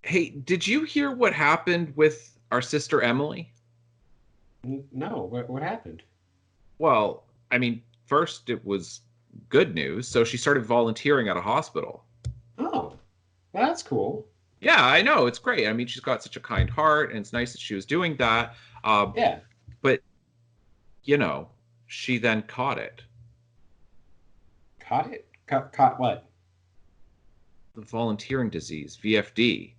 Hey, did you hear what happened with our sister Emily? No, what happened? Well, I mean, first it was good news. So she started volunteering at a hospital. Oh, that's cool. Yeah, I know. It's great. I mean, she's got such a kind heart, and it's nice that she was doing that. Um, Yeah, but, you know, she then caught it. caught it. Caught what? The volunteering disease, VFD.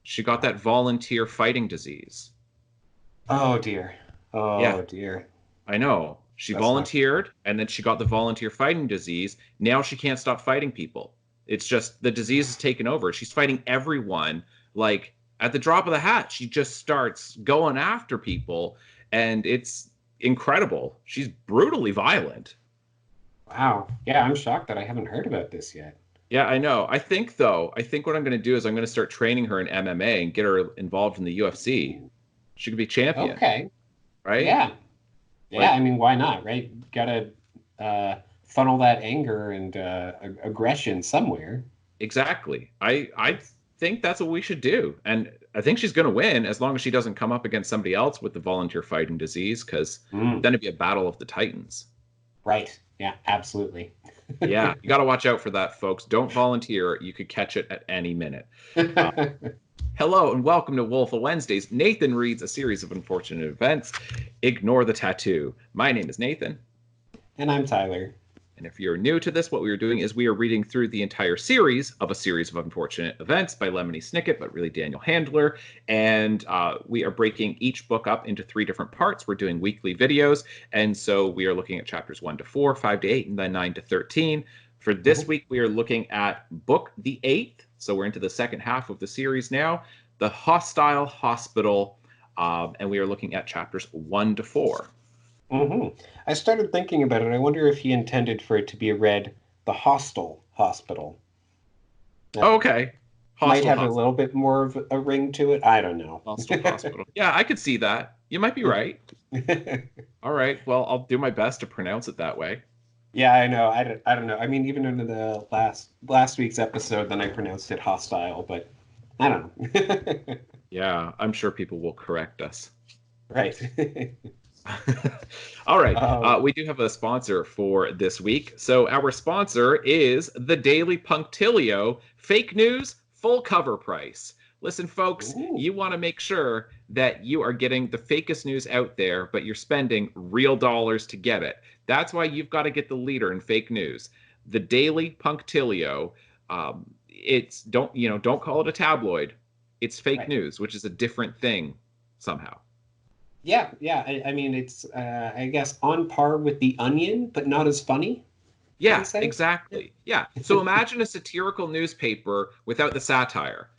She got that volunteer fighting disease. Oh dear. Yeah, Oh dear. I know. She That's not good. volunteered and then she got the volunteer fighting disease. Now she can't stop fighting people. It's just the disease has taken over. She's fighting everyone like at the drop of the hat. She just starts going after people and it's incredible. She's brutally violent. Wow. Yeah, I'm shocked that I haven't heard about this yet. Yeah, I know. I think what I'm going to do is I'm going to start training her in MMA and get her involved in the UFC. Ooh, She could be champion, okay. right? Yeah. Yeah, I Like mean, why not, right? Gotta funnel that anger and aggression somewhere. exactly. I think that's what we should do. And I think she's going to win as long as she doesn't come up against somebody else with the volunteer fighting disease because Mm, then it'd be a battle of the titans. right. Yeah, absolutely. Yeah, you got to watch out for that, folks. Don't volunteer. You could catch it at any minute. Uh, Hello and welcome to Woeful Wednesdays. Nathan reads a series of unfortunate events. Ignore the tattoo. My name is Nathan. And I'm Tyler. And if you're new to this, what we are doing is we are reading through the entire series of A Series of Unfortunate Events by Lemony Snicket, but really Daniel Handler. And we are breaking each book up into three different parts. We're doing weekly videos. And so we are looking at chapters 1 to 4, 5 to 8, and then 9 to 13. For this Mhm. week, we are looking at book the 8th. So we're into the second half of the series now, The Hostile Hospital. And we are looking at chapters 1 to 4. I started thinking about it. I wonder if he intended for it to be read the Hostel Hospital. That Okay. might Hostile have a Hospital. little bit more of a ring to it. I don't know. Hostile Hospital. Yeah, I could see that. You might be right. All right. Well, I'll do my best to pronounce it that way. Yeah, I know. I don't know. I mean, even in the last week's episode, then I pronounced it hostile, but I don't know. Yeah, I'm sure people will correct us. Right. All right. Oh, We do have a sponsor for this week. So our sponsor is the Daily Punctilio Fake News Full Cover Price. Listen, folks, ooh, you want to make sure that you are getting the fakest news out there, but you're spending real dollars to get it. That's why you've got to get the leader in fake news, the Daily Punctilio. It's don't call it a tabloid. It's fake right. news, which is a different thing somehow. Yeah, yeah. I mean, it's I guess on par with The Onion, but not as funny, can we Yeah, say? Yeah. exactly. Yeah. So imagine a satirical newspaper without the satire.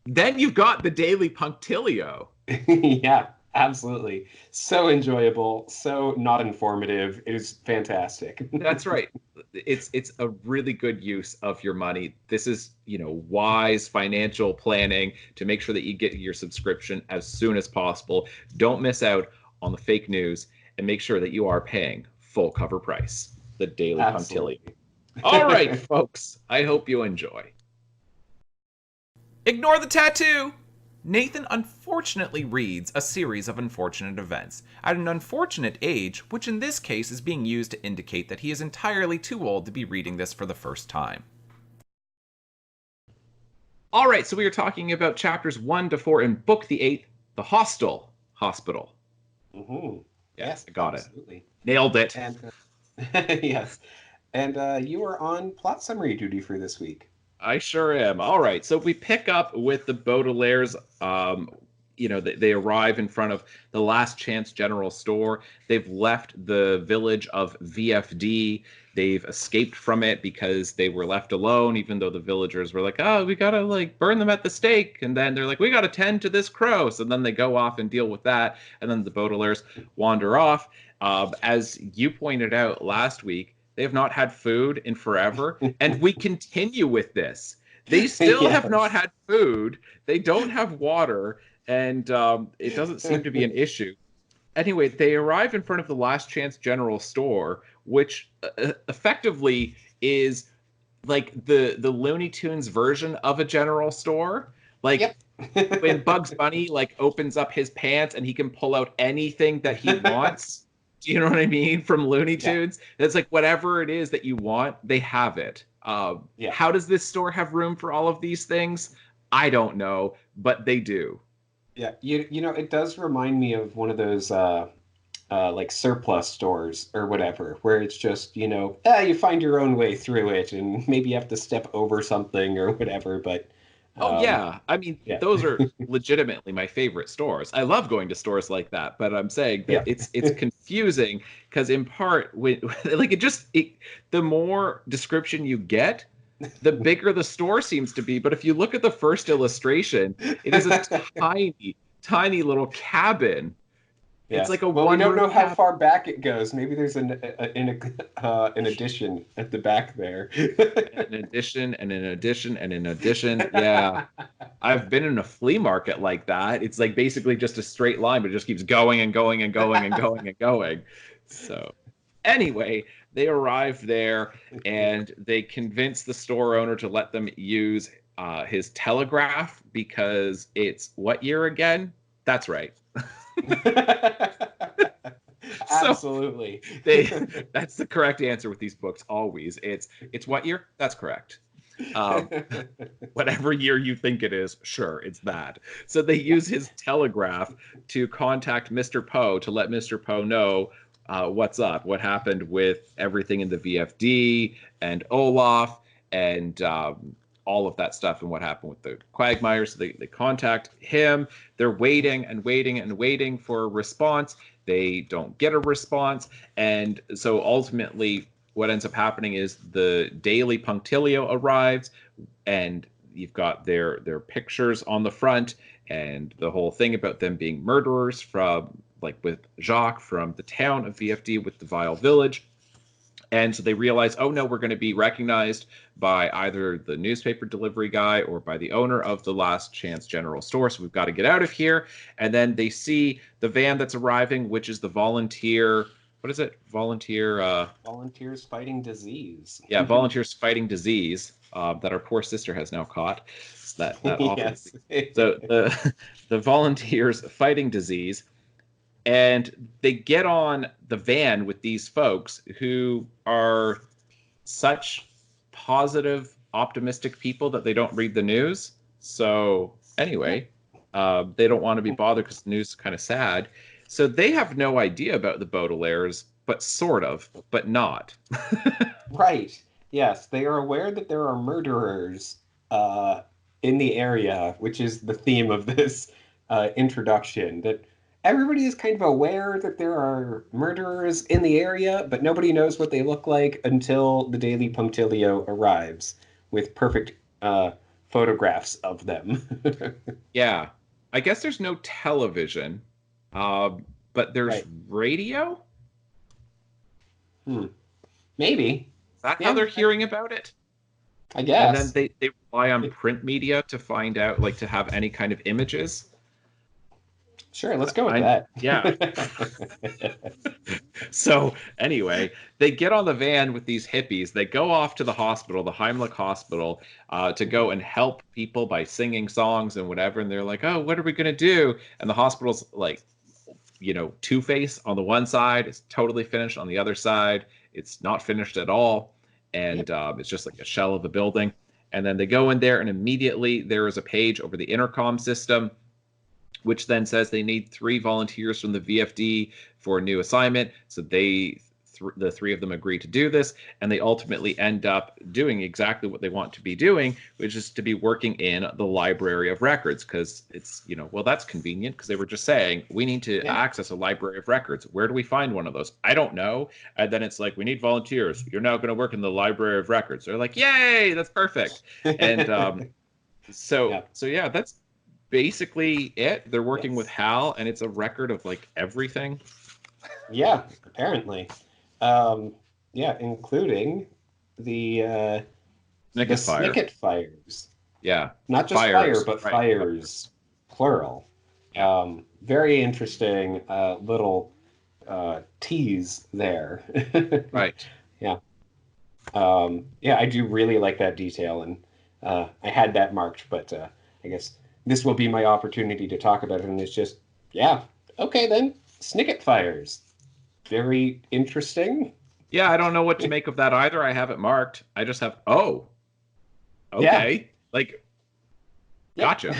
Then you've got the Daily Punctilio. Yeah, absolutely. So enjoyable, so not informative. It is fantastic. That's right. It's a really good use of your money. This is, wise financial planning to make sure that you get your subscription as soon as possible. Don't miss out on the fake news and make sure that you are paying full cover price. The Daily Punctilio. Absolutely. All right, folks. I hope you enjoy. Ignore the tattoo! Nathan unfortunately reads a series of unfortunate events at an unfortunate age, which in this case is being used to indicate that he is entirely too old to be reading this for the first time. All right, so we are talking about chapters 1 to 4 in Book the 8th, The Hostel Hospital. Hmm. Yeah, Yes, I got it. absolutely. Nailed it. And yes. And you are on plot summary duty for this week. I sure am. All right. So we pick up with the Baudelaire's. They arrive in front of the Last Chance General Store. They've left the village of VFD. They've escaped from it because they were left alone, even though the villagers were like, oh, we got to burn them at the stake. And then they're like, we got to tend to this crow. So then they go off and deal with that. And then the Baudelaires wander off. As you pointed out last week, they have not had food in forever, and we continue with this. They still have not Yes. had food. They don't have water, and it doesn't seem to be an issue. Anyway, they arrive in front of the Last Chance General Store, which effectively is like the Looney Tunes version of a general store. Like Yep. when Bugs Bunny like opens up his pants and he can pull out anything that he wants. Do you know what I mean? From Looney Yeah, Tunes. It's like whatever it is that you want, they have it. yeah, How does this store have room for all of these things? I don't know, but they do. yeah. You know, it does remind me of one of those like surplus stores or whatever, where it's just, you know, you find your own way through it, and maybe you have to step over something or whatever. But Oh um, yeah, I mean yeah, those are legitimately my favorite stores. I love going to stores like that, but I'm saying that yeah, it's confusing because in part when like the more description you get, the bigger the store seems to be. But if you look at the first illustration, it is a tiny, tiny little cabin. It's yes. like a Well, we one don't room know how cabin. far back it goes. Maybe there's an addition at the back there. An addition and an addition and an addition. Yeah. I've been in a flea market like that. It's like basically just a straight line, but it just keeps going and going and going and going and going. So, anyway, they arrive there and they convince the store owner to let them use his telegraph because it's what year again? That's right. So Absolutely. they that's the correct answer with these books always. It's what year? That's correct. Um, whatever year you think it is, sure, it's that. So they use his telegraph to contact Mr. Poe to let Mr. Poe know what's up, what happened with everything in the VFD and Olaf and all of that stuff and what happened with the Quagmire. So they contact him. They're waiting and waiting and waiting for a response. They don't get a response. And so ultimately, what ends up happening is the Daily Punctilio arrives and you've got their pictures on the front and the whole thing about them being murderers from like with Jacques from the town of VFD with the Vile Village. And so they realize, oh no, we're going to be recognized by either the newspaper delivery guy or by the owner of the Last Chance General Store. So we've got to get out of here. And then they see the van that's arriving, which is the volunteer. What is it? Volunteer. Volunteers fighting disease. Yeah, volunteers fighting disease that our poor sister has now caught. It's that awful Yes. disease. So the volunteers fighting disease, and they get on the van with these folks who are such positive, optimistic people that they don't read the news. So anyway, they don't want to be bothered because the news is kind of sad. So they have no idea about the Baudelaires, but sort of, but not. Right. Yes, they are aware that there are murderers uh, in the area, which is the theme of this introduction. That everybody is kind of aware that there are murderers in the area, but nobody knows what they look like until the Daily Punctilio arrives with perfect photographs of them. Yeah. I guess there's no television, uh, but there's Right. radio. Hmm. Maybe. Is that how Yeah, they're hearing about it? I And then guess. they rely on print media to find out, like to have any kind of images. Sure, let's go with I'm, that. yeah. So anyway, they get on the van with these hippies. They go off to the hospital, the Heimlich Hospital, to go and help people by singing songs and whatever. And they're like, "Oh, what are we gonna do?" And the hospital's like, Two Face on the one side, it's totally finished. On the other side, it's not finished at all, and Yep. it's just like a shell of a building. And then they go in there, and immediately there is a page over the intercom system which then says they need 3 volunteers from the VFD for a new assignment. So the 3 of them agree to do this, and they ultimately end up doing exactly what they want to be doing, which is to be working in the Library of Records, because it's, well, that's convenient because they were just saying, we need to Yeah. access a Library of Records. Where do we find one of those? I don't know. And then it's like, we need volunteers. You're now going to work in the Library of Records. They're like, yay, that's perfect. And so Yeah. so yeah, that's basically it. They're working with Yes. Hal, and it's a record of like everything. Yeah, apparently. Yeah, including the the Snicket fire. Snicket fires. Yeah. Not just fire, Fires. but Right. fires, plural. Yeah. Very interesting little tease there. Right. Yeah. Yeah, I do really like that detail, and I had that marked, but I guess this will be my opportunity to talk about it. And it's just, yeah, okay then, Snicket fires. Very interesting. Yeah, I don't know what to make of that either. I have it marked. I just have, oh, Yeah. okay. Like, gotcha.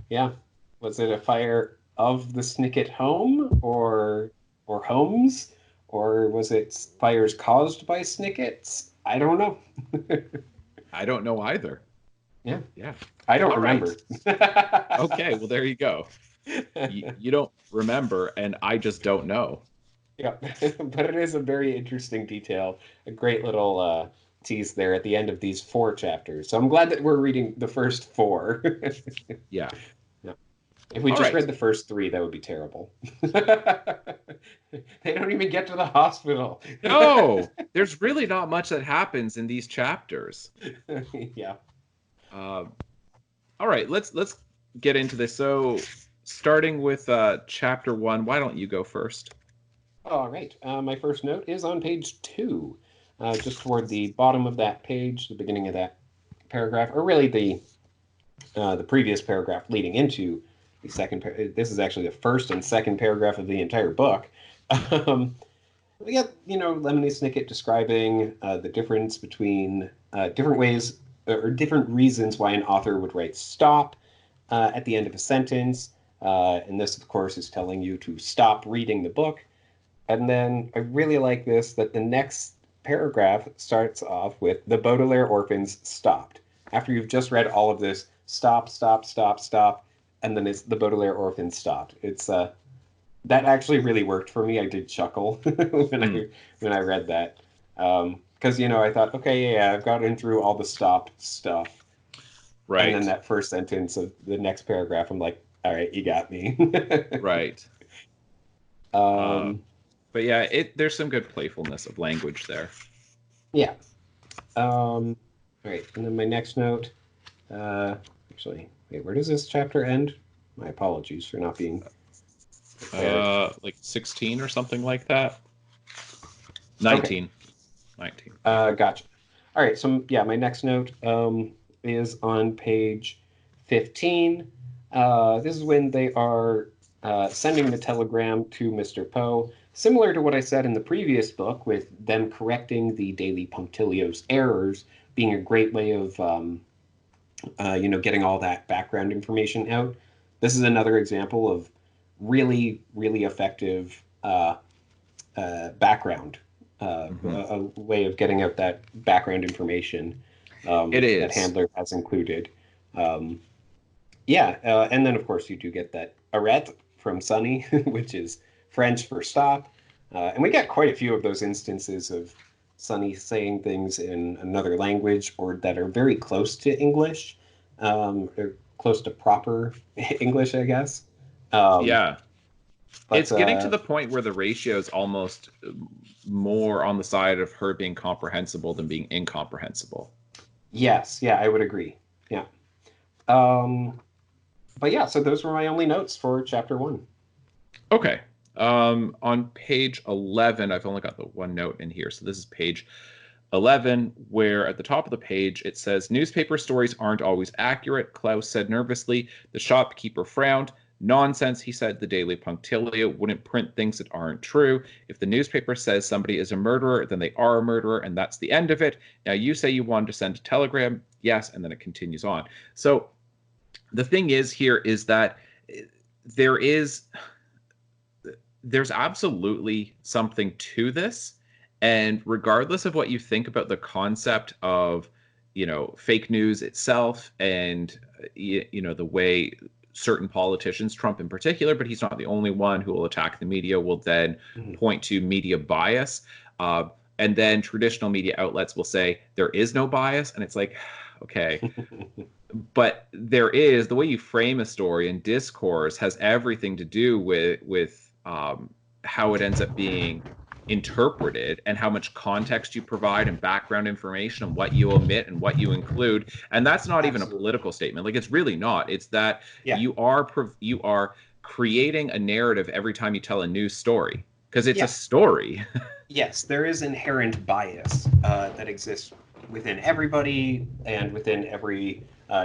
Yeah. Was it a fire of the Snicket home or homes? Or was it fires caused by Snickets? I don't know. I don't know either. Yeah. Yeah. I don't All remember. right. Okay, well, there you go. You don't remember, and I just don't know. Yeah, but it is a very interesting detail, a great little tease there at the end of these 4 chapters. So I'm glad that we're reading the first 4. Yeah. Yeah. If we All just right. read the first 3, that would be terrible. They don't even get to the hospital. No, there's really not much that happens in these chapters. Yeah. Uh, all right, let's get into this. So, starting with chapter 1, why don't you go first? All right. My first note is on page 2, just toward the bottom of that page, the beginning of that paragraph, or really the previous paragraph leading into the second. This is actually the first and second paragraph of the entire book. We got Lemony Snicket describing the difference between different ways or different reasons why an author would write stop at the end of a sentence. And this, of course, is telling you to stop reading the book. And then I really like this, that the next paragraph starts off with the Baudelaire orphans stopped. After you've just read all of this, stop, stop, stop, stop, and then it's the Baudelaire orphans stopped. It's that actually really worked for me. I did chuckle when I read that. Because I thought, okay, yeah, I've gotten through all the stop stuff. Right. And then that first sentence of the next paragraph, I'm like, all right, you got me. Right. But yeah, there's some good playfulness of language there. Yeah. All right, and then my next note. Actually, wait, where does this chapter end? My apologies for not being prepared. Like 16 or something like that. 19. Okay. 19. Gotcha. All right, so yeah, my next note is on page 15. This is when they are sending the telegram to Mr. Poe. Similar to what I said in the previous book, with them correcting the Daily Punctilio's errors being a great way of, getting all that background information out. This is another example of really, really effective background, a way of getting out that background information. It is. That Handler has included. And then of course you do get that arrête from Sonny, which is French for stop. And we get quite a few of those instances of Sonny saying things in another language or that are very close to English, or close to proper English, I guess. Yeah. It's getting to the point where the ratio is almost more on the side of her being comprehensible than being incomprehensible. Yes, yeah, I would agree. Yeah. But yeah, so those were my only notes for chapter 1. Okay. On page 11, I've only got the one note in here. So this is page 11, where at the top of the page it says, newspaper stories aren't always accurate, Klaus said nervously. The shopkeeper frowned. Nonsense, he said. The Daily Punctilio wouldn't print things that aren't true. If the newspaper says somebody is a murderer, then they are a murderer, and that's the end of it. Now, you say you wanted to send a telegram. Yes, and then it continues on. So the thing is here is that there's absolutely something to this. And regardless of what you think about the concept of, fake news itself and, the way certain politicians, Trump in particular, but he's not the only one who will attack the media, will then point to media bias. And then traditional media outlets will say there is no bias. And it's like, okay. But there is, the way you frame a story and discourse has everything to do with how it ends up being interpreted and how much context you provide and background information and what you omit and what you include. And that's not even a political statement. Like, it's really not. It's that you are creating a narrative every time you tell a news story, because it's a story. Yes, there is inherent bias that exists within everybody and within every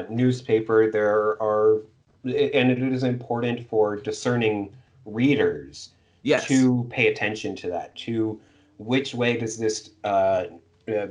newspaper, there are, and it is important for discerning readers Yes. to pay attention to that, to which way does this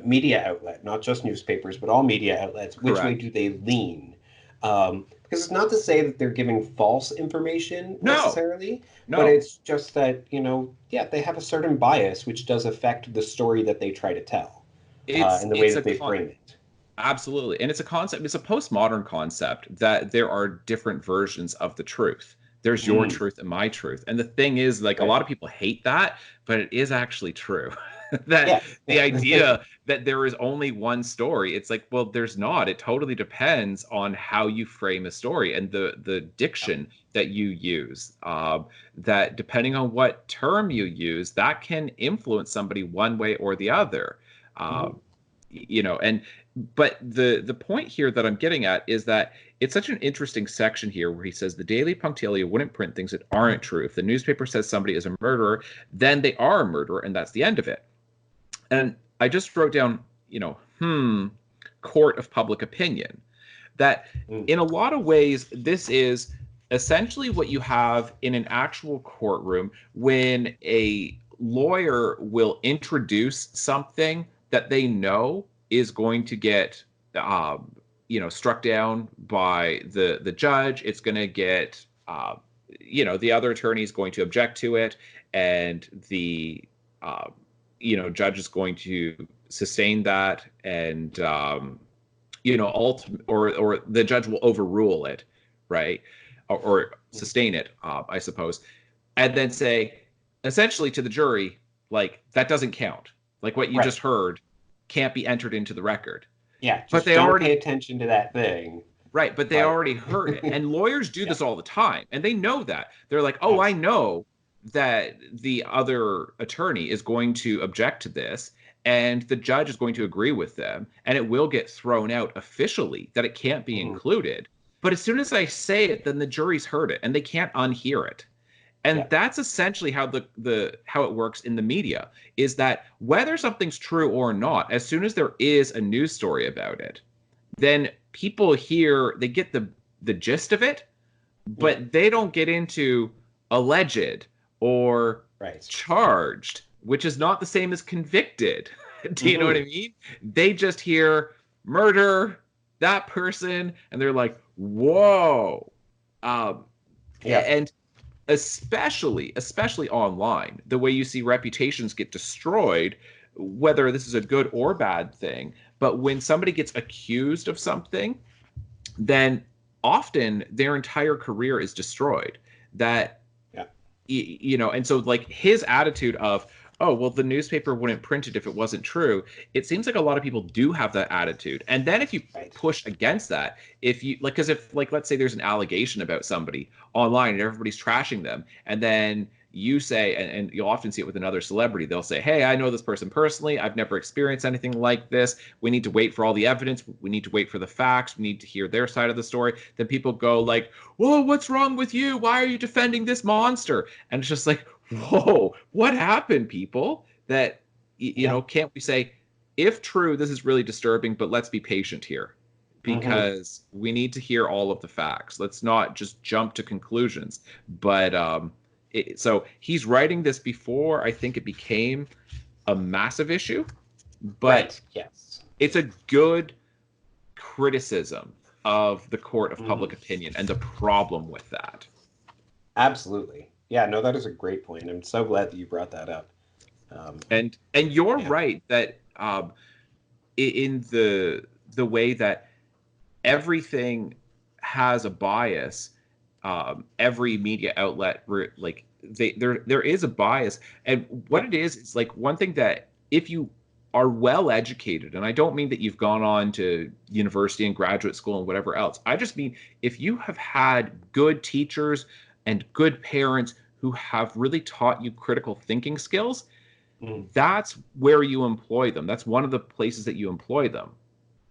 media outlet, not just newspapers, but all media outlets, which way Correct. do they lean? Because it's not to say that they're giving false information No. necessarily, but No. it's just that, yeah, they have a certain bias which does affect the story that they try to tell, and the way It's that they frame it. absolutely. And it's a concept, it's a postmodern concept that there are different versions of the truth. There's your Mm, truth and my truth. And the thing is, like, a right. lot of people hate that, but it is actually true. That Yes. the idea that there is only one story, it's like, well, there's not. It totally depends on how you frame a story and the diction that you use. That depending on what term you use, that can influence somebody one way or the other. Mhm. Um, and but the point here that I'm getting at is that it's such an interesting section here where he says the Daily Punctalia wouldn't print things that aren't true. If the newspaper says somebody is a murderer, then they are a murderer, and that's the end of it. And I just wrote down, court of public opinion. That Mm, in a lot of ways, this is essentially what you have in an actual courtroom when a lawyer will introduce something that they know is going to get struck down by the judge. It's going to get the other attorney is going to object to it, and the uh, judge is going to sustain that, and or the judge will overrule it, right, or mm. sustain it, I suppose, and then say essentially to the jury, like, that doesn't count. Like, what you Right. just heard can't be entered into the record. Yeah, But just they don't pay already attention to that thing. Right, but they But already heard it. And lawyers do yeah, this all the time, and they know that. They're like, "Oh, I absolutely. know that the other attorney is going to object to this, and the judge is going to agree with them, and it will get thrown out officially that it can't be Hmm. included. But as soon as I say it, then the jury's heard it, and they can't unhear it." And Yeah. that's essentially how the how it works in the media, is that whether something's true or not, as soon as there is a news story about it, then people hear, they get the gist of it, Yeah. but they don't get into alleged or Right. charged, which is not the same as convicted. Do you know what I Hmm. mean? They just hear murder, that person, and they're like, whoa. Um, Yeah. and especially online, the way you see reputations get destroyed, whether this is a good or bad thing, but when somebody gets accused of something, then often their entire career is destroyed. That Yeah. and so, like, his attitude of, oh, well, the newspaper wouldn't print it if it wasn't true, it seems like a lot of people do have that attitude. And then if you Right. push against that, if you like, because if, like, let's say there's an allegation about somebody online and everybody's trashing them, and then you say, and you'll often see it with another celebrity, they'll say, hey, I know this person personally, I've never experienced anything like this, we need to wait for all the evidence, we need to wait for the facts, we need to hear their side of the story. Then people go like, whoa, what's wrong with you, why are you defending this monster? And it's just like, whoa, what happened, people? That, Yeah. can't we say, if true, this is really disturbing, but let's be patient here, Hmm. because we need to hear all of the facts. Let's not just jump to conclusions. But so he's writing this before I think it became a massive issue, but Right. Yes. it's a good criticism of the court of public Hmm. opinion and the problem with that. Absolutely. Yeah. No, that is a great point. I'm so glad that you brought that up. Um, And you're yeah. right that in the way that everything has a bias, every media outlet, like, there is a bias. And what Yeah. it is like, one thing that, if you are well educated, and I don't mean that you've gone on to university and graduate school and whatever else, I just mean if you have had good teachers and good parents who have really taught you critical thinking skills, Mhm. that's where you employ them. That's one of the places that you employ them,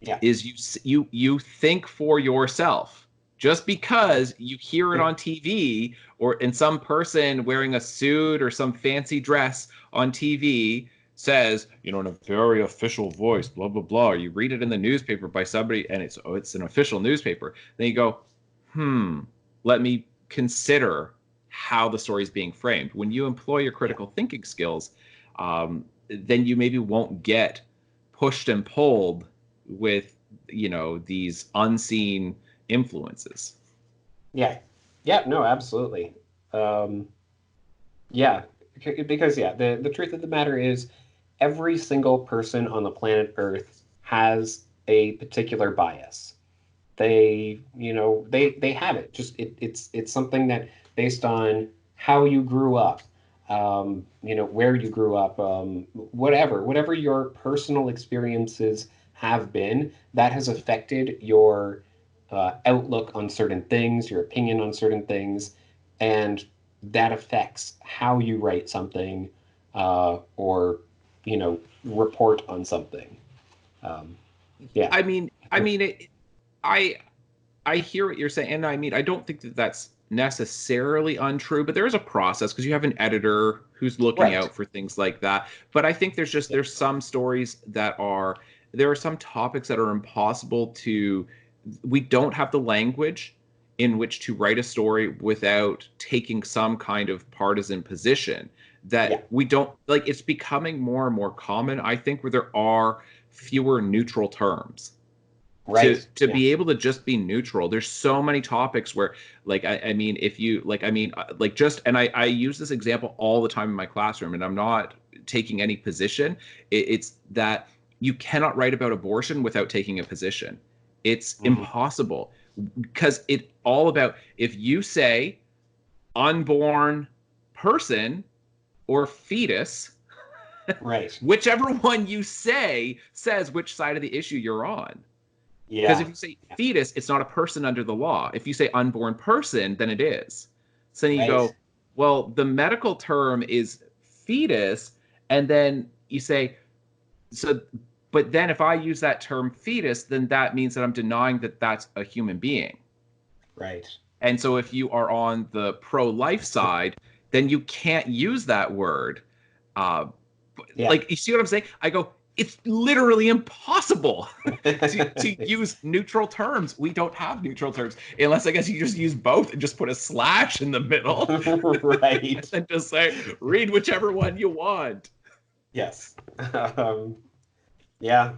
Yeah. is you think for yourself. Just because you hear it on TV, or in some person wearing a suit or some fancy dress on TV says, in a very official voice, blah, blah, blah, or you read it in the newspaper by somebody and it's an official newspaper, then you go, let me consider how the story is being framed. When you employ your critical thinking skills, then you maybe won't get pushed and pulled with, these unseen influences. Yeah. Yeah, no, absolutely. Yeah, because the truth of the matter is every single person on the planet Earth has a particular bias. They have it. Just it's something that based on how you grew up, where you grew up, whatever your personal experiences have been, that has affected your outlook on certain things, your opinion on certain things, and that affects how you write something, or report on something. Yeah. I I hear what you're saying, and I don't think that that's necessarily untrue, but there is a process because you have an editor who's looking Right. out for things like that. But I think there's some stories there are some topics that are impossible to. We don't have the language in which to write a story without taking some kind of partisan position that we don't like. It's becoming more and more common, I think, where there are fewer neutral terms to be able to just be neutral. There's so many topics where if you just, and I use this example all the time in my classroom, and I'm not taking any position. It's that you cannot write about abortion without taking a position. It's impossible, because it's all about, if you say unborn person or fetus, right, whichever one you say says which side of the issue you're on. Because if you say fetus, it's not a person under the law. If you say unborn person, then it is. So then you go, well, the medical term is fetus, and then you say, but then if I use that term fetus, then that means that I'm denying that that's a human being. Right. And so if you are on the pro-life side, then you can't use that word. You see what I'm saying? I go, it's literally impossible to use neutral terms. We don't have neutral terms, unless I guess you just use both and just put a slash in the middle. Right. And just say, read whichever one you want. Yes. Yeah.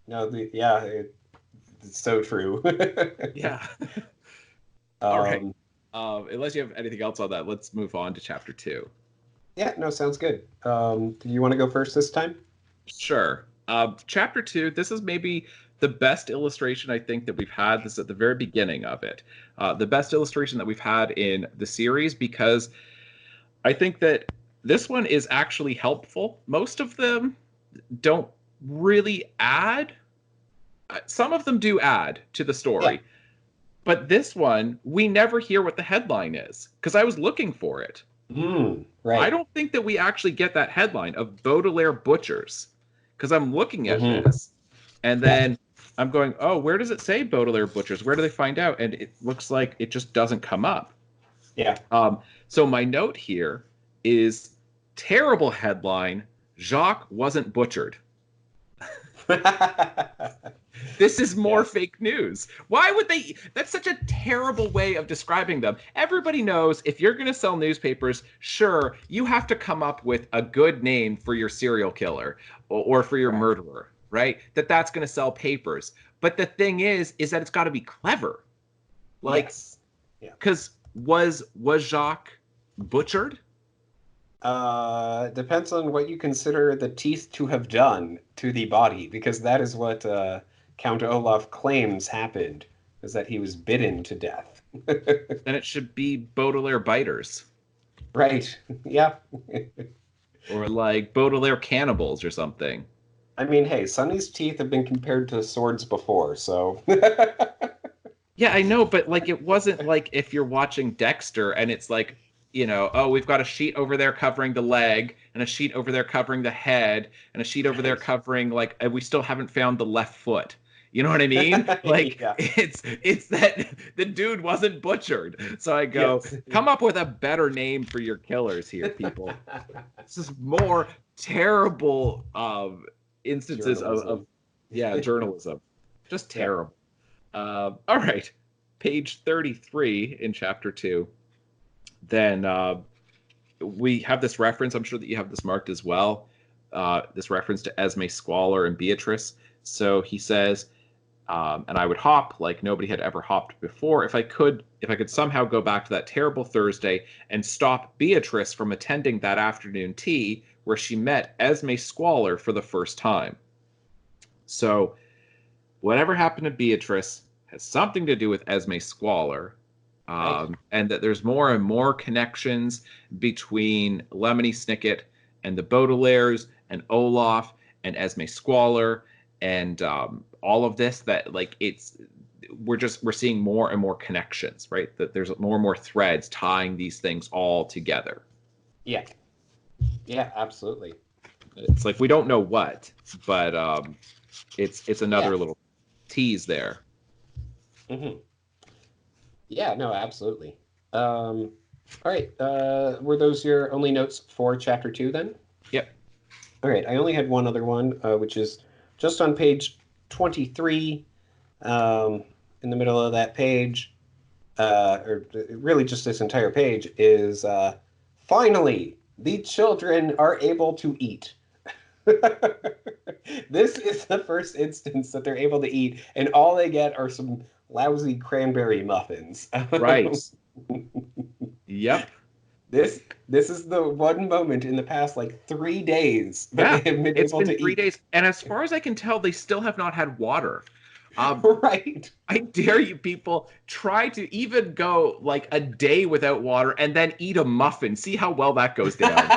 No, it's so true. Yeah. All right. Unless you have anything else on that, let's move on to chapter 2. Yeah, no, sounds good. Do you want to go first this time? Sure. Chapter 2, this is maybe the best illustration I think that we've had. This is at the very beginning of it. The best illustration that we've had in the series, because I think that this one is actually helpful. Most of them don't really add. Some of them do add to the story. Yeah. But this one, we never hear what the headline is, because I was looking for it. Right. I don't think that we actually get that headline of Baudelaire butchers, because I'm looking at this, and then I'm going, oh, where does it say Baudelaire butchers? Where do they find out? And it looks like it just doesn't come up. Yeah. So my note here is terrible headline, Jacques wasn't butchered. This is more fake news. Why would they? That's such a terrible way of describing them. Everybody knows if you're going to sell newspapers, sure, you have to come up with a good name for your serial killer or for your murderer, right? That's going to sell papers. But the thing is that it's got to be clever. Because was Jacques butchered? Depends on what you consider the teeth to have done to the body, because that is what Count Olaf claims happened, is that he was bitten to death. Then it should be Baudelaire biters. Right. Yeah. Or like Baudelaire cannibals or something. I mean, hey, Sonny's teeth have been compared to swords before, so... Yeah, I know, but it wasn't like if you're watching Dexter and it's like, oh, we've got a sheet over there covering the leg and a sheet over there covering the head and a sheet over there covering, and we still haven't found the left foot. You know what I mean? It's that the dude wasn't butchered. So I go, come up with a better name for your killers here, people. This is more terrible instances of Journalism. yeah, journalism. Just terrible. All right. Page 33 in chapter 2. Then we have this reference. I'm sure that you have this marked as well. This reference to Esme Squalor and Beatrice. So he says, and I would hop like nobody had ever hopped before. If I could somehow go back to that terrible Thursday and stop Beatrice from attending that afternoon tea where she met Esme Squalor for the first time. So whatever happened to Beatrice has something to do with Esme Squalor. Right. And that there's more and more connections between Lemony Snicket and the Baudelaires and Olaf and Esme Squalor and all of this, that like we're seeing more and more connections, right? That there's more and more threads tying these things all together. Yeah. Yeah, absolutely. It's like we don't know what, but it's another little tease there. Mm-hmm. Yeah, no, absolutely. All right. Were those your only notes for chapter 2 then? Yep. All right. I only had one other one, which is just on page 23, in the middle of that page, or really just this entire page, is finally, the children are able to eat. This is the first instance that they're able to eat, and all they get are some lousy cranberry muffins. Right. Yep. This is the one moment in the past like 3 days that they have been it's able been to 3 eat. days, and as far as I can tell, they still have not had water. Right. I dare you people, try to even go like a day without water and then eat a muffin. See how well that goes down.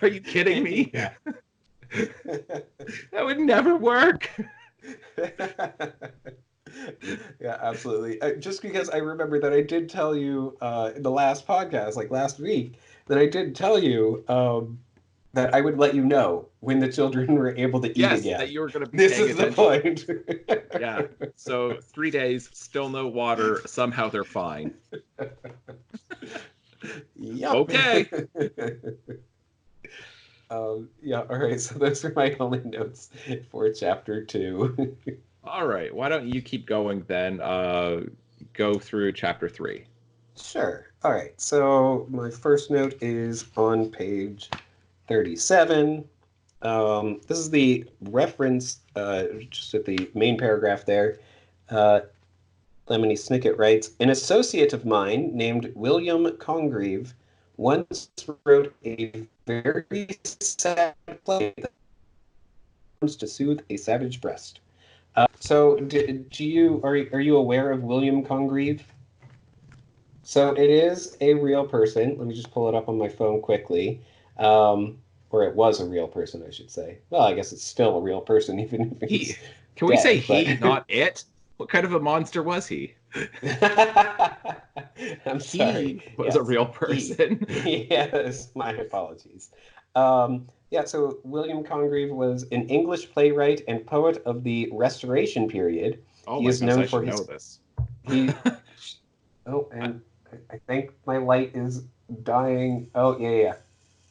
Are you kidding me? Yeah. That would never work. Yeah, absolutely. Just because I remember that I did tell you in the last podcast, like last week, that I did tell you that I would let you know when the children were able to eat Yes, again. that you were going to be This paying is attention. the point. Yeah. So 3 days, still no water. Somehow they're fine. Yep. Okay. Yeah, all right. So those are my only notes for chapter 2. All right. Why don't you keep going then? Go through chapter 3. Sure. All right. So my first note is on page 37. This is the reference, just at the main paragraph there. Lemony Snicket writes, an associate of mine named William Congreve once wrote a very sad play that comes to soothe a savage breast. So, are you aware of William Congreve? So it is a real person. Let me just pull it up on my phone quickly. Or it was a real person, I should say. Well, I guess it's still a real person, even if he's Can we say dead, he, not it? What kind of a monster was he? I'm sorry. He was a real person. Yes, my apologies. Yeah, so William Congreve was an English playwright and poet of the Restoration period. Oh He my is goodness, known I for should his know this. he. Oh, and I think my light is dying. Oh, yeah.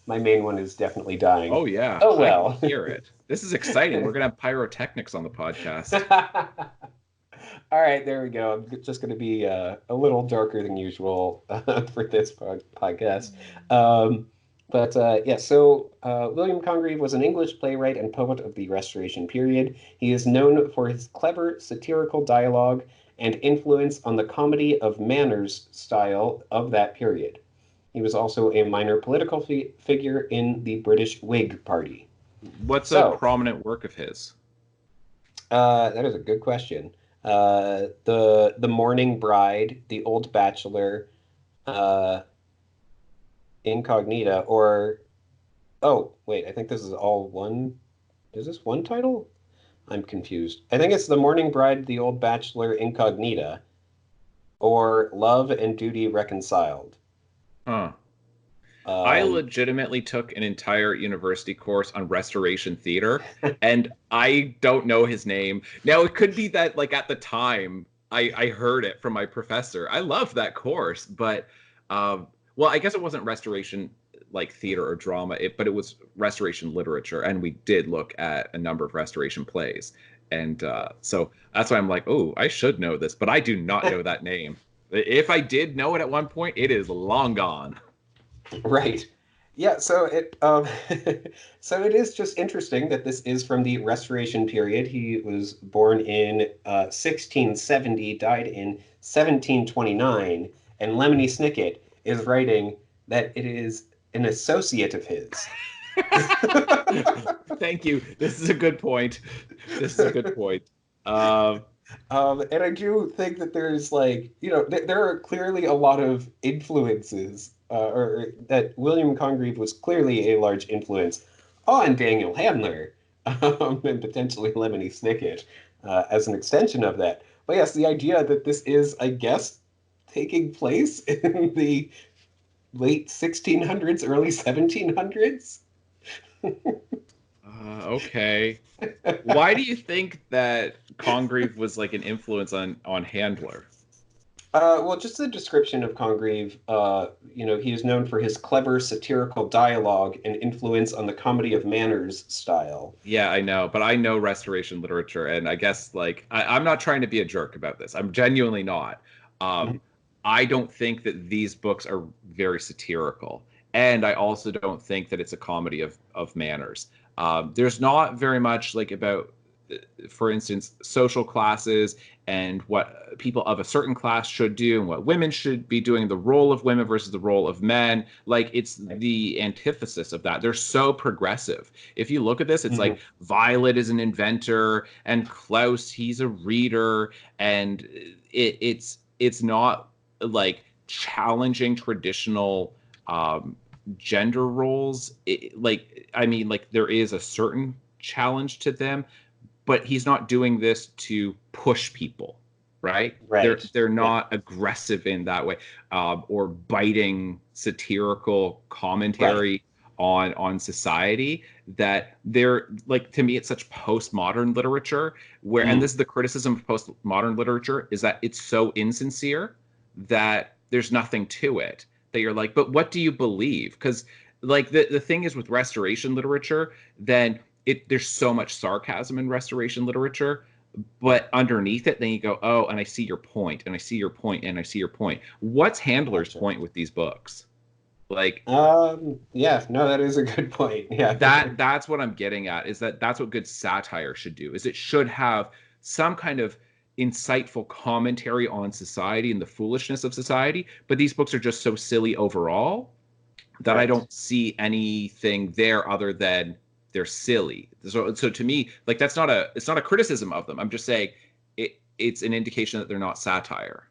My main one is definitely dying. Oh yeah, Oh, I well. can hear it. This is exciting. We're gonna have pyrotechnics on the podcast. All right, there we go. I'm just going to be a little darker than usual for this podcast. So William Congreve was an English playwright and poet of the Restoration period. He is known for his clever satirical dialogue and influence on the comedy of manners style of that period. He was also a minor political figure in the British Whig Party. What's a prominent work of his? That is a good question. The Mourning Bride, The Old Bachelor, Incognita, or wait, I think this is all one. Is this one title? I'm confused. I think it's The Mourning Bride, The Old Bachelor, Incognita, or Love and Duty Reconciled. Huh. I legitimately took an entire university course on restoration theater, and I don't know his name. Now, it could be that, like, at the time, I heard it from my professor. I loved that course, but, well, I guess it wasn't restoration like theater or drama, but it was Restoration literature, and we did look at a number of Restoration plays. And so that's why I'm like, oh, I should know this, but I do not know that name. If I did know it at one point, it is long gone. Right. Yeah, so so it is just interesting that this is from the Restoration period. He was born in 1670, died in 1729, and Lemony Snicket is writing that it is an associate of his. Thank you. This is a good point. This is a good point. Um, And I do think that there's like, there are clearly a lot of influences, or that William Congreve was clearly a large influence on Daniel Handler, and potentially Lemony Snicket, as an extension of that. But yes, the idea that this is, I guess, taking place in the late 1600s, early 1700s. okay. Why do you think that Congreve was like an influence on Handler? Well, just the description of Congreve, he is known for his clever satirical dialogue and influence on the comedy of manners style. Yeah, I know, but I know Restoration literature, and I guess like I'm not trying to be a jerk about this. I'm genuinely not. Mhm. I don't think that these books are very satirical, and I also don't think that it's a comedy of manners. There's not very much like about, for instance, social classes and what people of a certain class should do and what women should be doing, the role of women versus the role of men. Like it's the antithesis of that. They're so progressive. If you look at this, it's Mhm. like Violet is an inventor and Klaus, he's a reader, and it's not like challenging traditional gender roles. I mean, like there is a certain challenge to them, but he's not doing this to push people, right? They're Right. they're Yeah. not aggressive in that way, or biting satirical Right. commentary on society. That they're like, to me, it's such postmodern literature where, and Mm. this is the criticism of postmodern literature, is that it's so insincere that there's nothing to it. That you're like, but what do you believe? Because like the thing is with Restoration literature, then there's so much sarcasm in Restoration literature, but underneath it, then you go, oh, and I see your point, and I see your point, and I see your point. What's Handler's Gotcha. point with these books? Like Yeah, no, that is a good point. Yeah. that's what I'm getting at, is that that's what good satire should do, is it should have some kind of insightful commentary on society and the foolishness of society, but these books are just so silly overall that I Right. don't see anything there other than they're silly. So to me, like it's not a criticism of them. I'm just saying it's an indication that they're not satire.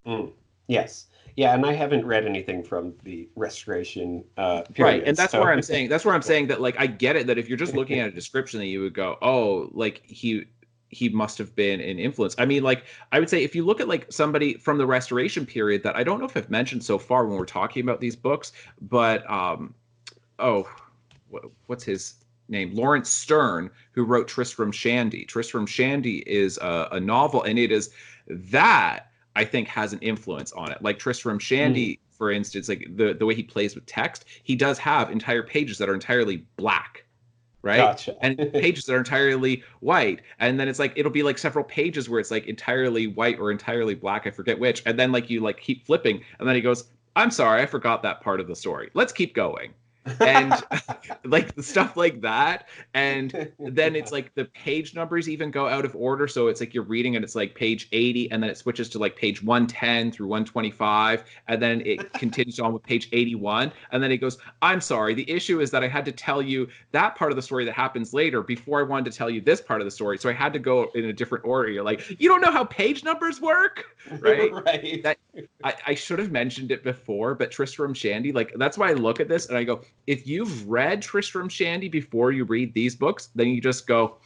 Mm. Yes. Yeah, and I haven't read anything from the Restoration Right. period, And so that's where I'm yeah. saying that like I get it, that if you're just looking at a description, that you would go, oh, like he must have been an influence. I mean, like I would say if you look at like somebody from the Restoration period that I don't know if I've mentioned so far when we're talking about these books, but oh, what's his name? Lawrence Sterne, who wrote Tristram Shandy. Tristram Shandy is a novel, and it is that I think has an influence on it. Like Tristram Mm. Shandy, for instance, like the way he plays with text, he does have entire pages that are entirely black, right? Gotcha. And pages that are entirely white. And then it's like it'll be like several pages where it's like entirely white or entirely black, I forget which. And then like you like keep flipping, and then he goes, I'm sorry, I forgot that part of the story. Let's keep going. And like stuff like that. And then it's like the page numbers even go out of order, so it's like you're reading and it's like page 80, and then it switches to like page 110 through 125, and then it continues on with page 81, and then it goes, I'm sorry, the issue is that I had to tell you that part of the story that happens later before I wanted to tell you this part of the story, so I had to go in a different order. You're like, you don't know how page numbers work, right? Right. That I should have mentioned it before, but Tristram Shandy, like that's why I look at this and I go, if you've read Tristram Shandy before you read these books, then you just go,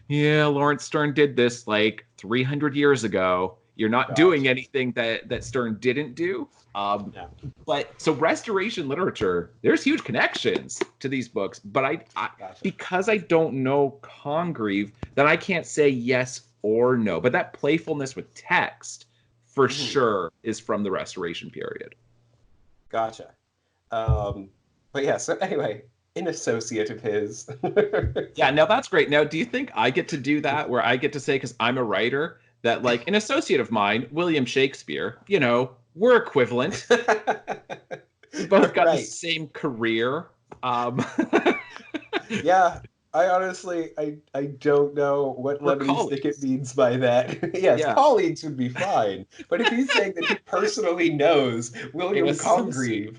yeah, Lawrence Sterne did this like 300 years ago. You're not doing Gotcha. anything that Sterne didn't do. Yeah. But so Restoration literature, there's huge connections to these books, but I Gotcha. because I don't know Congreve, then I can't say yes or no. But that playfulness with text for Mhm. sure is from the Restoration period. Gotcha. Um, But yeah, so anyway, an associate of his. Yeah, now that's great. Now, do you think I get to do that where I get to say, because I'm a writer, that like an associate of mine, William Shakespeare, we're equivalent. We both got the Right. same career. Um, Yeah, I honestly, I don't know what we're Lemony Snicket colleagues. means by that. Yes, Yeah, colleagues would be fine. But if he's saying that he personally knows an William associate.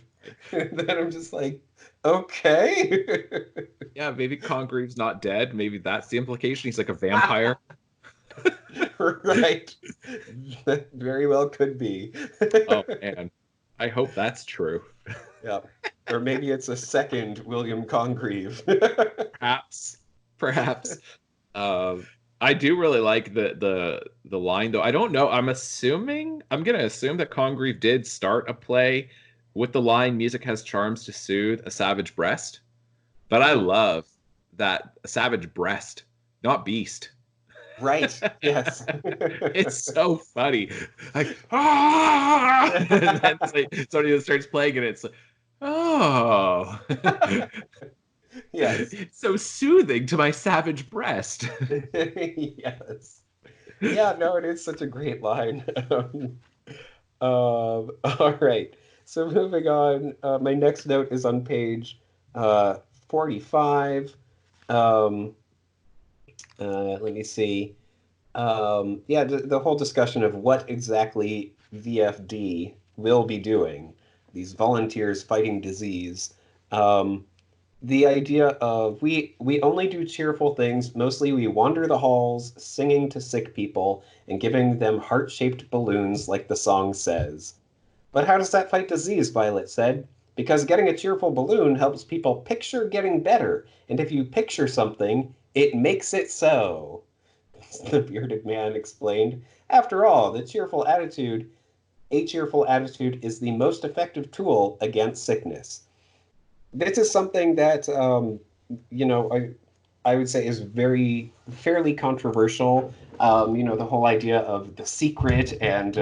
Congreve, then I'm just like, okay. Yeah, maybe Congreve's not dead. Maybe that's the implication. He's like a vampire. Right. That very well could be. Oh man, I hope that's true. Yeah. Or maybe it's a second William Congreve. Perhaps, perhaps. Um, I do really like the line though. I don't know. I'm gonna assume that Congreve did start a play with the line "Music has charms to soothe a savage breast," but I Hmm. love that a savage breast, not beast. Right. Yes. It's so funny. Like, ah! And then it's like, somebody that starts playing it, it's like, oh. Yes. It's so soothing to my savage breast. Yes. Yeah, no, it is such a great line. All right. So moving on, my next note is on page 45. Um, Let me see. Yeah, the whole discussion of what exactly VFD will be doing, these volunteers fighting disease. Um, the idea of we only do cheerful things. Mostly we wander the halls, singing to sick people and giving them heart-shaped balloons like the song says. But how does that fight disease? Violet said. Because getting a cheerful balloon helps people picture getting better, and if you picture something, it makes it so. The bearded man explained. After all, a cheerful attitude is the most effective tool against sickness. This is something that you know, I would say is very fairly controversial. The whole idea of the secret and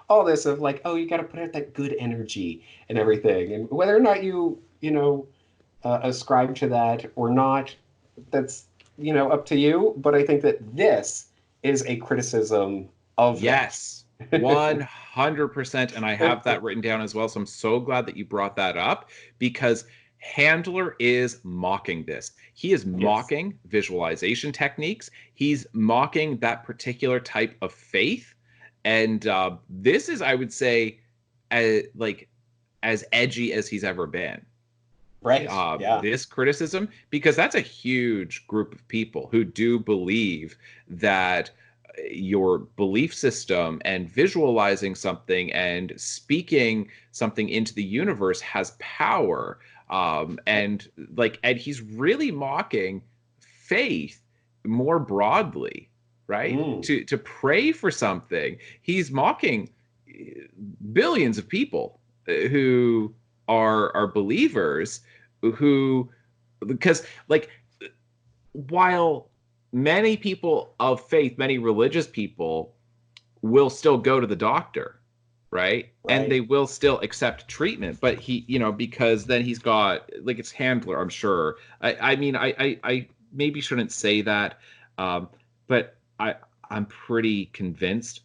all this of like, oh, you got to put out that good energy and everything, and whether or not you ascribe to that or not, that's up to you. But I think that this is a criticism of that. Yes, 100%. And I have that written down as well. So I'm so glad that you brought that up because Handler is mocking this. He is Yes. mocking visualization techniques. He's mocking that particular type of faith. And this is, I would say, like as edgy as he's ever been. Right. Yeah. This criticism, because that's a huge group of people who do believe that your belief system and visualizing something and speaking something into the universe has power. And he's really mocking faith more broadly, right? Mm. To pray for something, he's mocking billions of people who are believers who because like while many people of faith, many religious people will still go to the doctor, right? And Right. they will still accept treatment, but because then he's got like it's Handler, I'm sure. I maybe shouldn't say that, but I'm pretty convinced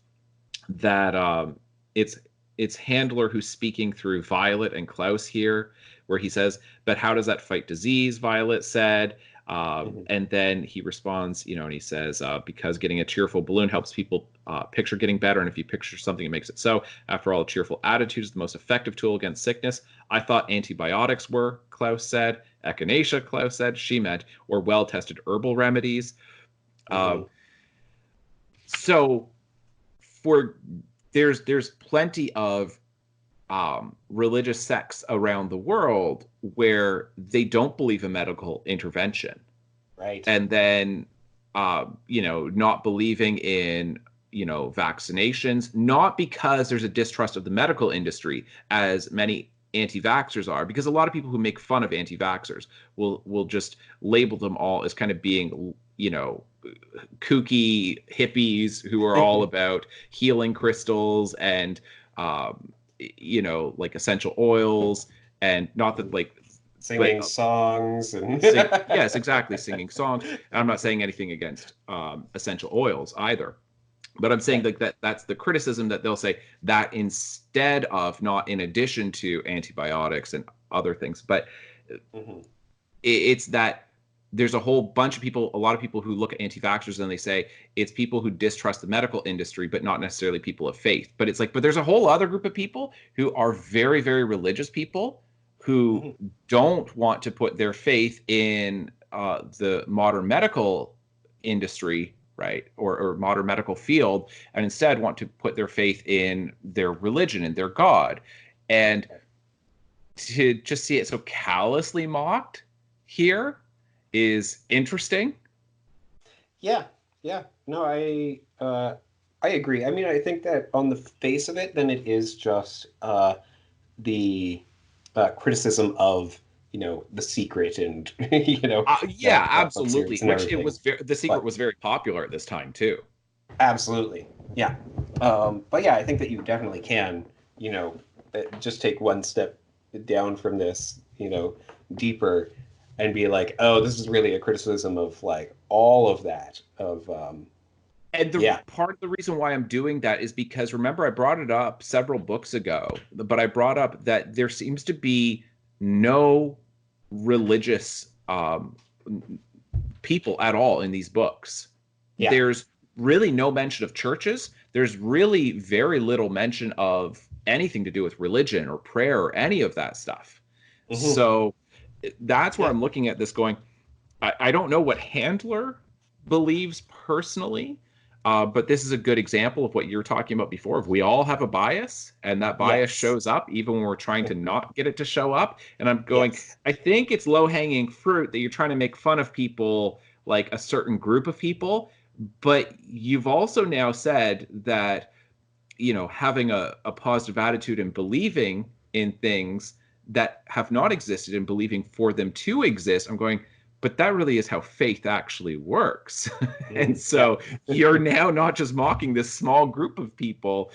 that it's it's Handler who's speaking through Violet and Klaus here, where he says, "But how does that fight disease?" Violet said, Mhm. and then he responds, and he says, "Because getting a cheerful balloon helps people picture getting better, and if you picture something, it makes it so. After all, a cheerful attitude is the most effective tool against sickness. I thought antibiotics were," Klaus said. Echinacea, Klaus said, she meant, or well-tested herbal remedies. Mhm. Um, so for there's plenty of religious sects around the world where they don't believe in medical intervention, Right. and then not believing in vaccinations, not because there's a distrust of the medical industry, as many anti-vaxxers are, because a lot of people who make fun of anti-vaxxers will just label them all as kind of being kooky hippies who are all about healing crystals and like essential oils And not that like singing songs and yes, exactly, singing songs. And I'm not saying anything against essential oils either. But I'm saying like that's the criticism that they'll say that instead of, not in addition to antibiotics and other things, but it's that there's a whole bunch of people, a lot of people who look at anti-vaxxers and they say it's people who distrust the medical industry, but not necessarily people of faith. But it's like, but there's a whole other group of people who are very, very religious people who don't want to put their faith in the modern medical industry, right, or modern medical field, and instead want to put their faith in their religion and their God. And to just see it so callously mocked here is interesting. Yeah. No, I agree. I mean, I think that on the face of it, then it is just the criticism of, you know, The Secret and you know. Yeah, absolutely. Which it was The Secret was very popular at this time too. Absolutely, yeah. But yeah, I think that you definitely can, you know, just take one step down from this, you know, deeper, and be like, oh, this is really a criticism of like all of that of and part of the reason why I'm doing that is because, remember, I brought it up several books ago, but I brought up that there seems to be no religious people at all in these books. There's really no mention of churches. There's really very little mention of anything to do with religion or prayer or any of that stuff. So that's where I'm looking at this going, I don't know what Handler believes personally, but this is a good example of what you were talking about before. If we all have a bias, and that bias shows up even when we're trying to not get it to show up. And I'm going, I think it's low-hanging fruit that you're trying to make fun of people, like a certain group of people. But you've also now said that, you know, having a positive attitude and believing in things that have not existed and believing for them to exist, I'm going, but that really is how faith actually works. And so you're now not just mocking this small group of people,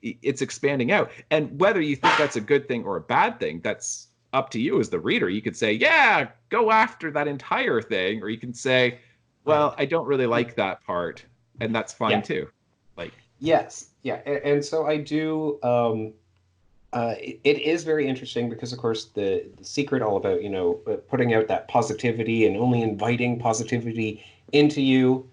it's expanding out. And whether you think that's a good thing or a bad thing, that's up to you as the reader. You could say, yeah, go after that entire thing, or you can say, well, I don't really like that part, and that's fine too. Like, yes, and so I do. It is very interesting because, of course, the Secret, all about, you know, putting out that positivity and only inviting positivity into you.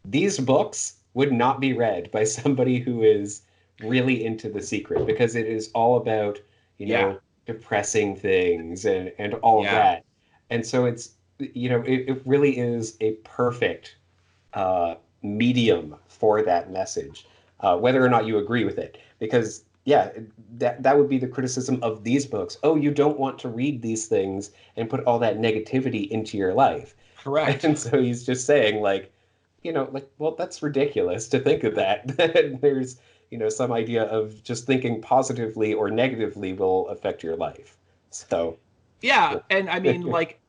These books would not be read by somebody who is really into The Secret, because it is all about, you know, depressing things and all of that. And so it's, you know, it really is a perfect medium for that message, whether or not you agree with it. Because that would be the criticism of these books. Oh, you don't want to read these things and put all that negativity into your life. Correct. And so he's just saying, like, you know, like, well, that's ridiculous to think of that. There's, you know, some idea of just thinking positively or negatively will affect your life. So and I mean, like,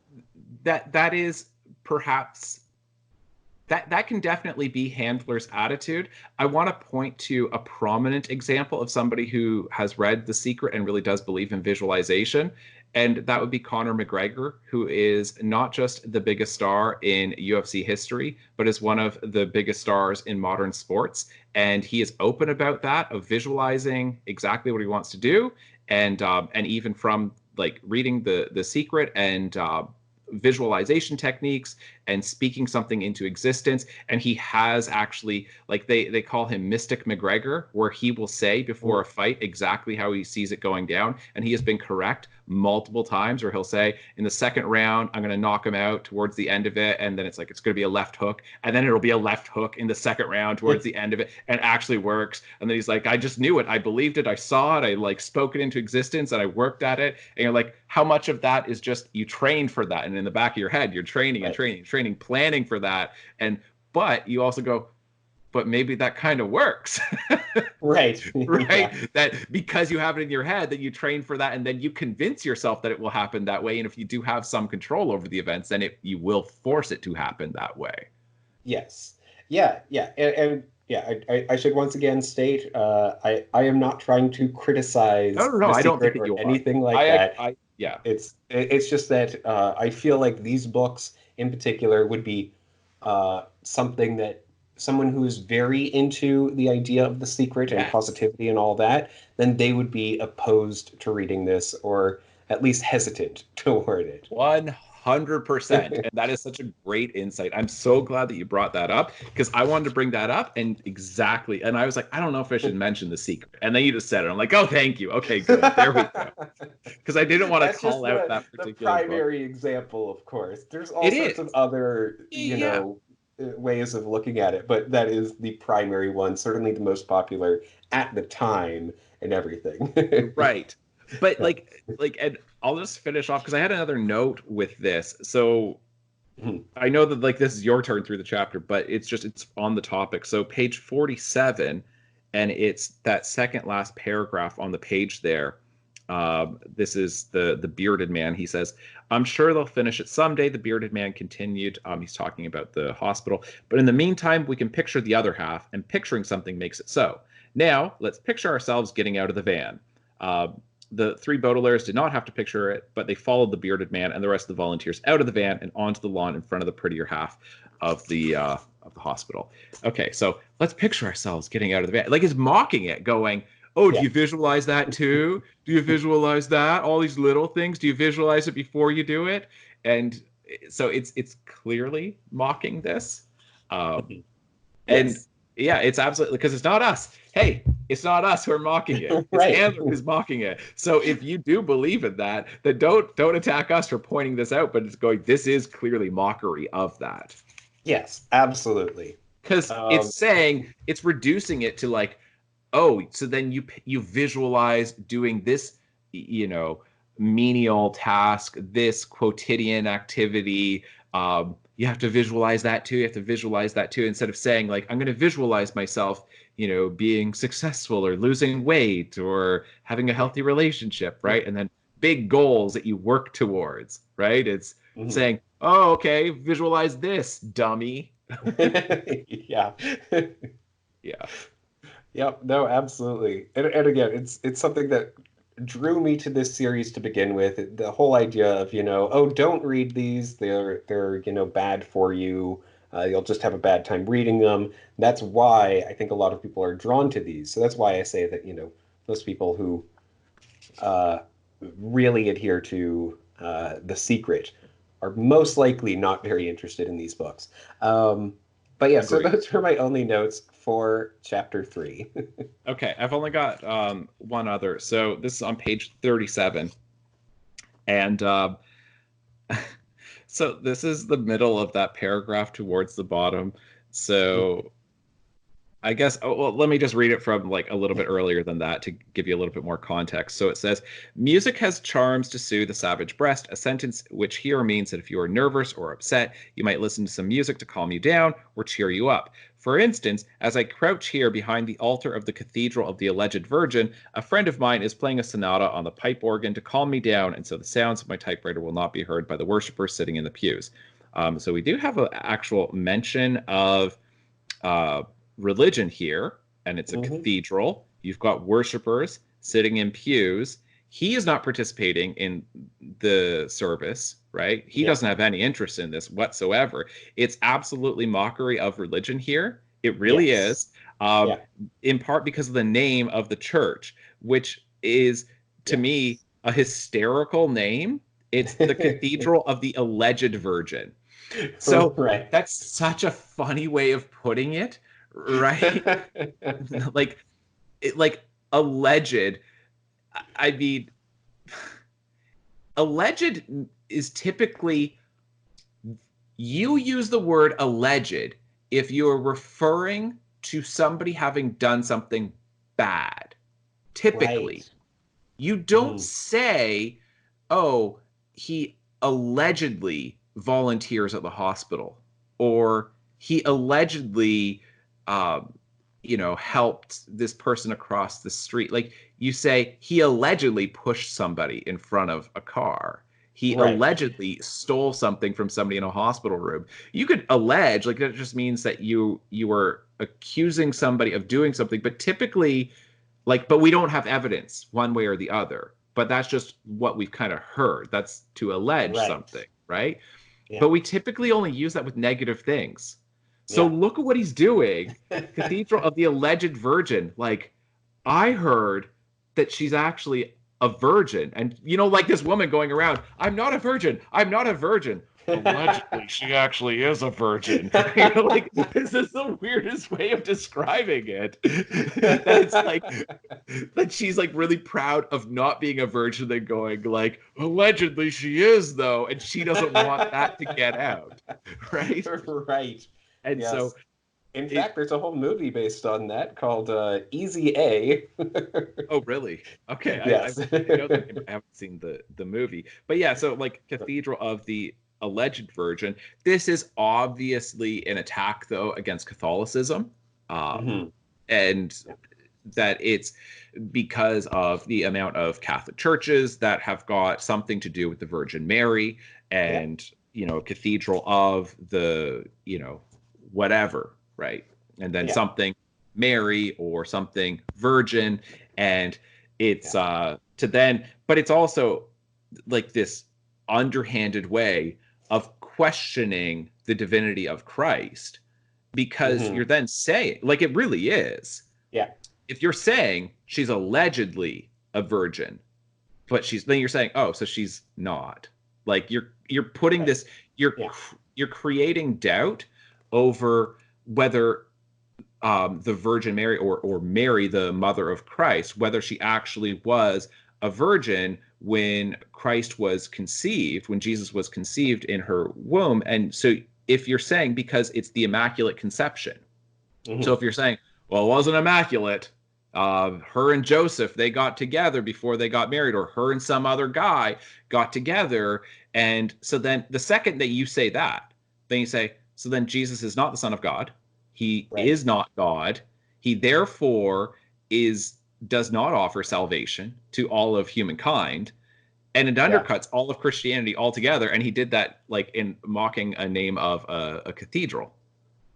that is perhaps that can definitely be Handler's attitude. I want to point to a prominent example of somebody who has read The Secret and really does believe in visualization. And that would be Conor McGregor, who is not just the biggest star in UFC history, but is one of the biggest stars in modern sports. And he is open about that, of visualizing exactly what he wants to do. And even from like reading The Secret and visualization techniques and speaking something into existence. And he has actually, like, they call him Mystic McGregor, where he will say before a fight exactly how he sees it going down. And he has been correct multiple times, where he'll say, in the second round, I'm going to knock him out towards the end of it. And then it's like, it's going to be a left hook. And then it'll be a left hook in the second round towards the end of it, and actually works. And then he's like, I just knew it. I believed it. I saw it. I like spoke it into existence, and I worked at it. And you're like, how much of that is just you trained for that? And in the back of your head, you're training and training, planning for that. But you also go, but maybe that kind of works. Right. That because you have it in your head that you train for that, and then you convince yourself that it will happen that way. And if you do have some control over the events, then you will force it to happen that way. Yes. Yeah. And Yeah, I should once again state, I am not trying to No, criticize no, no. The I don't think Secret that or you are. anything like that. Yeah. It's just that I feel like these books in particular would be something that someone who is very into the idea of The Secret and Yes. positivity and all that, then they would be opposed to reading this or at least hesitant toward it. 100%. And that is such a great insight. I'm so glad that you brought that up because I wanted to bring that up and exactly. And I was like, I don't know if I should mention The Secret. And then you just said it. I'm like, oh, thank you. Okay, good. There we go. Because I didn't want to That's just call out that the particular book. primary example, of course. There's all It sorts of is. other, Yeah. ways of looking at it, but that is the primary one, certainly the most popular at the time and everything. Right. But Yeah. and I'll just finish off because I had another note with this. So Mhm. I know that like this is your turn through the chapter, but it's on the topic. So page 47, and it's that second last paragraph on the page there. This is the bearded man. He says, "I'm sure they'll finish it someday." The bearded man continued. He's talking about the hospital, but in the meantime, we can picture the other half, and picturing something makes it so. Now, let's picture ourselves getting out of the van. Uh, the three Baudelaires did not have to picture it, but they followed the bearded man and the rest of the volunteers out of the van and onto the lawn in front of the prettier half of the hospital. Okay, so let's picture ourselves getting out of the van. Like he's mocking it, going, "Oh, do Yeah. you visualize that too? Do you visualize that? All these little things. Do you visualize it before you do it?" And so it's clearly mocking this. Um, Mhm. and Yes. yeah, it's absolutely because it's not us. Hey, it's not us who are mocking it. It's Right. Andrew who's mocking it. So if you do believe in that, then don't attack us for pointing this out. But it's going. This is clearly mockery of that Yes, absolutely. because Um, it's saying it's reducing it to like, oh, so then you visualize doing this, you know, menial task, this quotidian activity. You have to visualize that too. You have to visualize that too, instead of saying like, I'm going to visualize myself, being successful or losing weight or having a healthy relationship, right? And then big goals that you work towards, right? It's mhm. saying, oh, okay, visualize this, dummy. Yeah. Yeah. Yep, no, absolutely. And again, it's something that drew me to this series to begin with. The whole idea of, oh, don't read these. They're bad for you. You'll just have a bad time reading them. That's why I think a lot of people are drawn to these. So that's why I say that, those people who uh, really adhere to The Secret are most likely not very interested in these books. But yeah, so Agreed. those are my only notes for chapter three. Okay, I've only got one other. So this is on page 37. And so this is the middle of that paragraph towards the bottom. So I guess, oh, well, let me just read it from like a little bit earlier than that to give you a little bit more context. So it says, "Music has charms to soothe the savage breast," a sentence which here means that if you are nervous or upset, you might listen to some music to calm you down or cheer you up. For instance, as I crouch here behind the altar of the Cathedral of the Alleged Virgin, a friend of mine is playing a sonata on the pipe organ to calm me down, and so the sounds of my typewriter will not be heard by the worshippers sitting in the pews. So we do have an actual mention of uh, religion here, and it's a Mhm. cathedral. You've got worshipers sitting in pews. He is not participating in the service, right? He Yeah. doesn't have any interest in this whatsoever. It's absolutely mockery of religion here. It really Yes. is, Yeah. in part because of the name of the church, which is, to me, Yes. a hysterical name. It's the Cathedral of the Alleged Virgin. So Right. that's such a funny way of putting it, right? like like alleged. I mean, alleged is typically, you use the word alleged if you're referring to somebody having done something bad. Right. Typically, you don't Mhm. say, "Oh, he allegedly volunteers at the hospital," or "he allegedly, um, helped this person across the street." Like you say, "He allegedly pushed somebody in front of a car." He Right. allegedly stole something from somebody in a hospital room. You could allege, like that just means that you were accusing somebody of doing something, but typically, like, but we don't have evidence one way or the other. But that's just what we've kind of heard. That's to allege Right. something, right? Yeah. But we typically only use that with negative things. So Yeah. look at what he's doing. Cathedral of the Alleged Virgin. Like, I heard that she's actually a virgin. And, like this woman going around, I'm not a virgin. I'm not a virgin. Allegedly, she actually is a virgin. Like, this is the weirdest way of describing it. That it's like, that she's like really proud of not being a virgin and going like, allegedly she is though. And she doesn't want that to get out. Right. Right. And so Yes. In it, fact, there's a whole movie based on that called Easy A. oh, really? Okay, Yes. I know the name, but I haven't seen the movie. But yeah, so like Cathedral of the Alleged Virgin. This is obviously an attack, though, against Catholicism, Hmm. and that it's because of the amount of Catholic churches that have got something to do with the Virgin Mary, Yeah. and Cathedral of the whatever, right? And then Yeah. something Mary or something Virgin, and it's Yeah. to then, but it's also like this underhanded way of questioning the divinity of Christ, because Hmm. you're then saying, like, it really is. Yeah. If you're saying she's allegedly a virgin, but then you're saying, oh, so she's not. Like, you're putting Right. this, you're Yeah. you're creating doubt over whether the Virgin Mary, or Mary, the mother of Christ, whether she actually was a virgin when Christ was conceived, when Jesus was conceived in her womb. And so if you're saying, because it's the Immaculate Conception, so Hmm. if you're saying, well, it wasn't immaculate, her and Joseph, they got together before they got married, or her and some other guy got together. And so then the second that you say that, then you say, so then Jesus is not the Son of God. He Right. is not God. He therefore does not offer salvation to all of humankind. And it Yeah. undercuts all of Christianity altogether. And he did that like in mocking a name of a cathedral.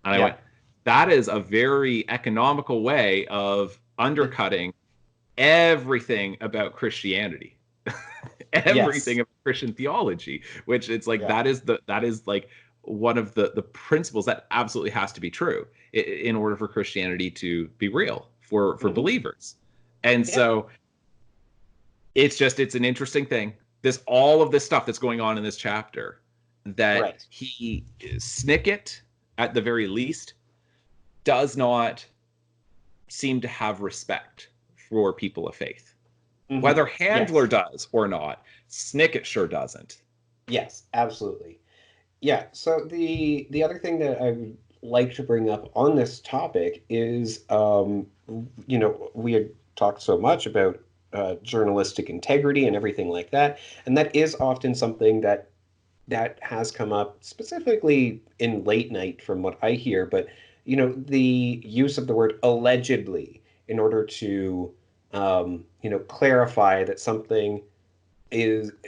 And I Yeah. went, that is a very economical way of undercutting everything about Christianity, Yes. everything about Christian theology, which it's like, Yeah. that is like one of the principles that absolutely has to be true in order for Christianity to be real for Hmm. believers. And Yeah. so it's an interesting thing. All of this stuff that's going on in this chapter, that Right. Snicket, at the very least, does not seem to have respect for people of faith. Hmm. Whether Handler Yes. does or not, Snicket sure doesn't. Yes. Absolutely. Yeah. So the other thing that I would like to bring up on this topic is, we had talked so much about journalistic integrity and everything like that, and that is often something that has come up specifically in late night, from what I hear. But the use of the word allegedly in order to clarify that something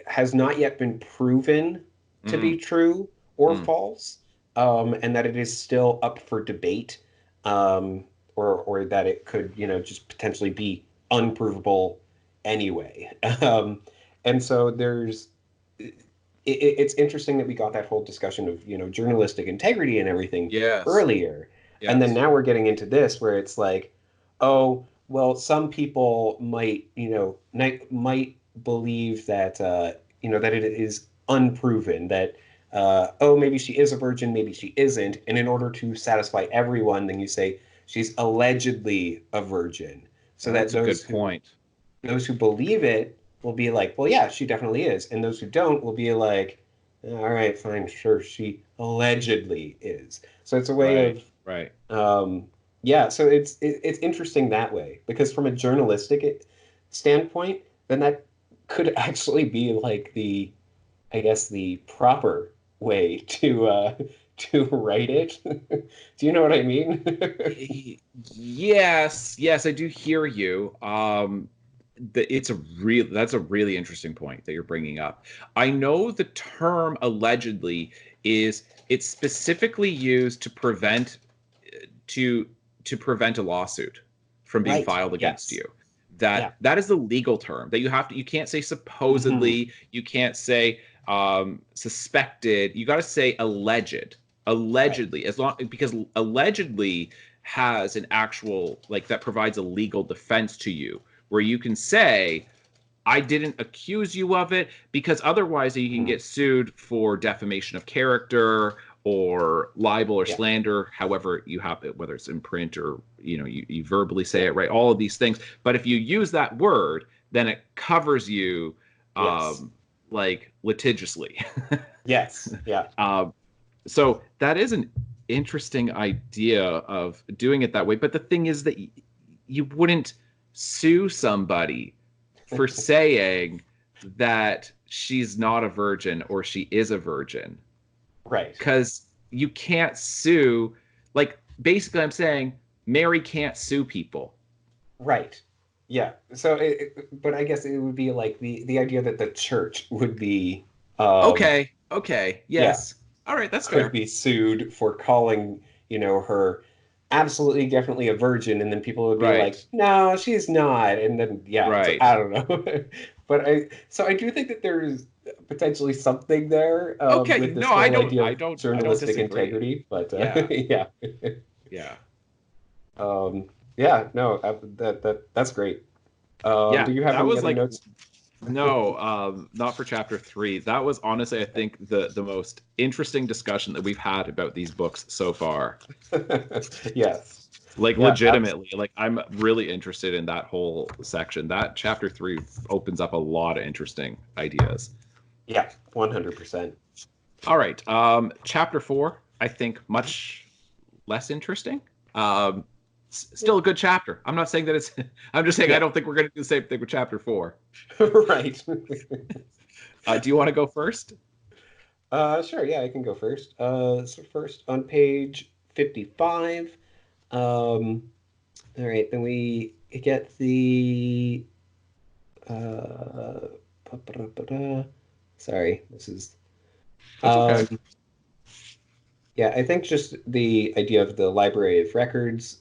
has not yet been proven to be Mm, true or mm, false, and that it is still up for debate, um, or that it could just potentially be unprovable anyway. And so it's interesting that we got that whole discussion of journalistic integrity and everything yes, earlier, and then yes. now we're getting into this where it's like, oh well, some people might believe that that it is unproven, that oh, maybe she is a virgin, maybe she isn't, and in order to satisfy everyone, then you say she's allegedly a virgin, so that That's a those good who point. believe it will be like, well, yeah, she definitely is. And those who don't will be like, all right, fine, sure, she allegedly is. So it's a way Right, of, right. yeah. So it's interesting that way, because from a journalistic standpoint, then that could actually be like I guess, the proper way to write it. Do you know what I mean? Yes, yes, I do hear you. that's a really interesting point that you're bringing up. I know the term allegedly is it's specifically used to to prevent a lawsuit from being Right. filed against Yes. you. Yeah. That is the legal term that you can't say Hmm. supposedly, you can't say suspected, you got to say Right. allegedly, as long because allegedly has an actual, like, that provides a legal defense to you where you can say I didn't accuse you of it, because otherwise you can Mhm. get sued for defamation of character or libel or Yeah. slander, however you have it, whether it's in print or you verbally say Yeah. it, right? All of these things. But if you use that word, then it covers you Yes. like litigiously. Yes. Yeah. um, so that is an interesting idea of doing it that way. But the thing is that you wouldn't sue somebody for saying that she's not a virgin or she is a virgin, Right. because you can't sue. Like, basically, I'm saying Mary can't sue people. Right. Yeah. So, but I guess it would be like the idea that the church would be, um, Okay, yeah, yes. All right, that's could fair. be sued for calling, her absolutely definitely a virgin, and then people would be like, Right, no, she's not, and then yeah, so right. I don't know. But I do think that there's potentially something there Okay, with this no, whole idea of I don't journalistic disagree. integrity, but Yeah, yeah. yeah. Yeah, no, that's great. Yeah, Do you have that any was other like, notes? no, not for chapter 3. That was honestly, I think, the most interesting discussion that we've had about these books so far. Yes. Like, Yeah, legitimately, like, I'm really interested in that whole section. That chapter 3 opens up a lot of interesting ideas. yeah, 100%. All right, chapter 4, I think much less interesting. Um, Yeah. Still a good chapter. I'm not saying that it's. I'm just saying I Yeah. don't think we're going to do the same thing with chapter 4. Right. Do you want to go first? Sure, yeah, I can go first. So first on page 55. All right, then we get the ba-ba-da-ba-da. Sorry, this is That's okay. um yeah, I think just the idea of the Library of Records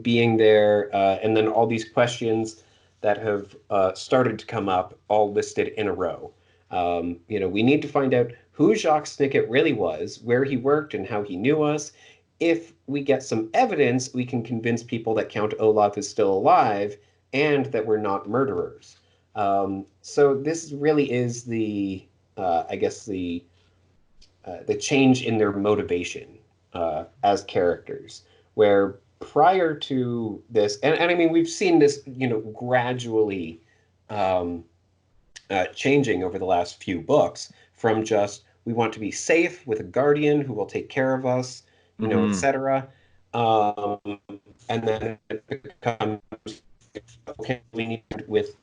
being there, and then all these questions that have started to come up, all listed in a row. We need to find out who Jacques Snicket really was, where he worked, and how he knew us. If we get some evidence, we can convince people that Count Olaf is still alive and that we're not murderers. So this really is I guess, the change in their motivation as characters, where prior to this, and I mean, we've seen this, gradually um, changing over the last few books from just we want to be safe with a guardian who will take care of us, Hmm. etc. Um, and then it becomes okay, we need with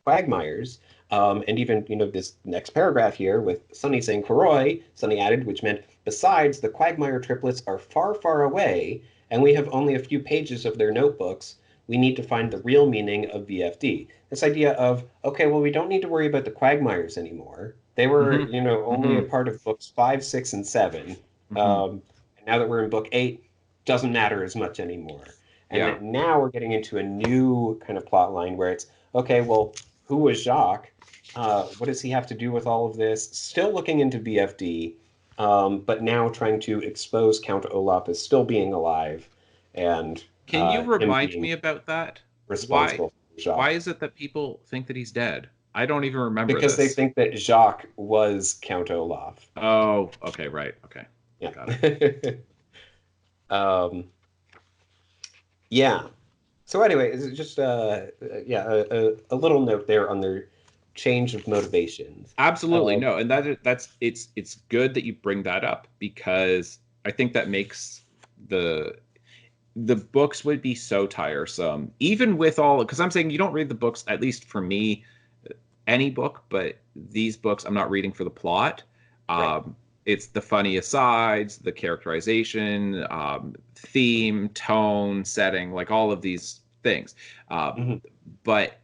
quagmires. And even, this next paragraph here with Sunny saying Koroi, Sunny added, which meant, besides, the quagmire triplets are far, far away, and we have only a few pages of their notebooks. We need to find the real meaning of VFD. This idea of, okay, well, we don't need to worry about the quagmires anymore. They were, Hmm. only a Hmm. part of books 5, 6, and 7. Hmm. And now that we're in book 8, doesn't matter as much anymore. And Yeah. that now we're getting into a new kind of plot line where it's, okay, well, who was Jacques? What does he have to do with all of this? Still looking into BFD, but now trying to expose Count Olaf as still being alive and Can you him remind being me about that? Why responsible for why Jacques. is it that people think that he's dead? I don't even remember Because they this. think that Jacques was Count Olaf. Oh, okay, right. Okay. Yeah. Got it. um, yeah. So anyway, it's just yeah, a little note there on their change of motivations. Absolutely. Um, No, and it's good that you bring that up, because I think that makes the the books would be so tiresome, even with all, because I'm saying you don't read the books, at least for me, any book, but these books I'm not reading for the plot. right. It's the funny asides, the characterization, theme, tone, setting, like all of these things. Mhm. But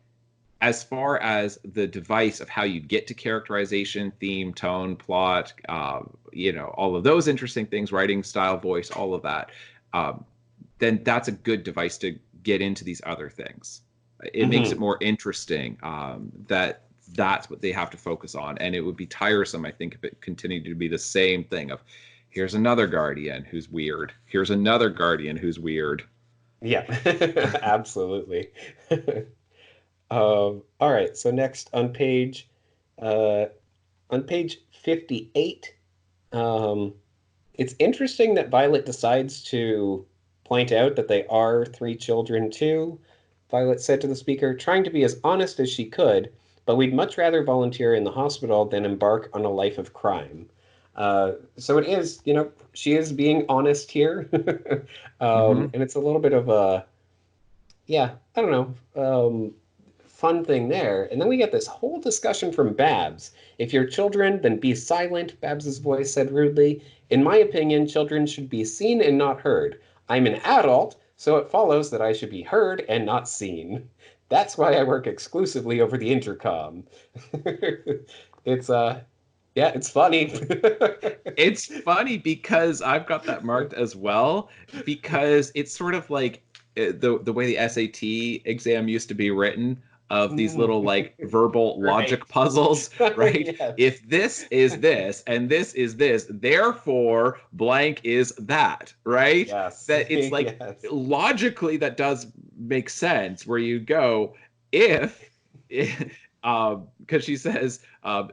as far as the device of how you get to characterization, theme, tone, plot, all of those interesting things, writing style, voice, all of that, um, then that's a good device to get into these other things. It makes it Mhm. more interesting, that's what they have to focus on. And it would be tiresome, I think, if it continued to be the same thing of here's another guardian who's weird. Here's another guardian who's weird. Yeah, absolutely. All right, so next uh, on page 58, um, it's interesting that Violet decides to point out that they are three children too. Violet said to the speaker, trying to be as honest as she could, but we'd much rather volunteer in the hospital than embark on a life of crime. So it is, she is being honest here. Mm-hmm. And it's a little bit of a, yeah, I don't know, fun thing there. And then we get this whole discussion from Babs. If you're children, then be silent, Babs's voice said rudely. In my opinion, children should be seen and not heard. I'm an adult, so it follows that I should be heard and not seen. That's why I work exclusively over the intercom. It's yeah, it's funny. It's funny because I've got that marked as well, because it's sort of like the way the SAT exam used to be written, of these Mm. little like verbal Right. logic puzzles, right? Yes. If this is this and this is this, therefore blank is that, right? Yes. That it's like Yes. logically that does make sense, where you go if because she says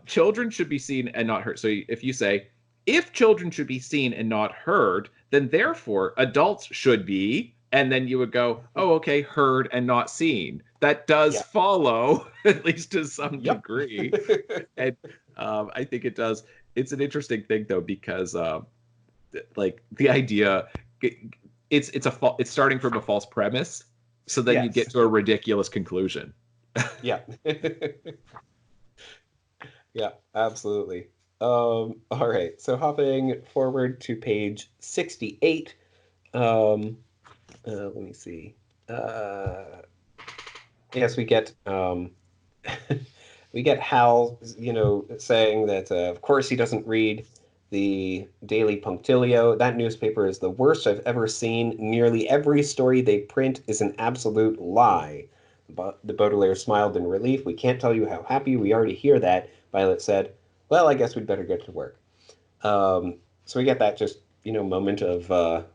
children should be seen and not heard. So if you say, if children should be seen and not heard, then therefore adults should be, and then you would go, oh, okay, heard and not seen. That does Yeah. follow, at least to some Yep. degree. And I think it does. It's an interesting thing, though, because like the idea, it's starting from a false premise, so then you get Yes. to a ridiculous conclusion. Yeah. Yeah, absolutely. All right. So hopping forward to page 68. Um, let me see. Yes, we get we get Hal, saying that of course he doesn't read the Daily Punctilio. That newspaper is the worst I've ever seen. Nearly every story they print is an absolute lie. But the Baudelaire smiled in relief. We can't tell you how happy we are to hear that. Violet said, "Well, I guess we'd better get to work." So we get that just moment of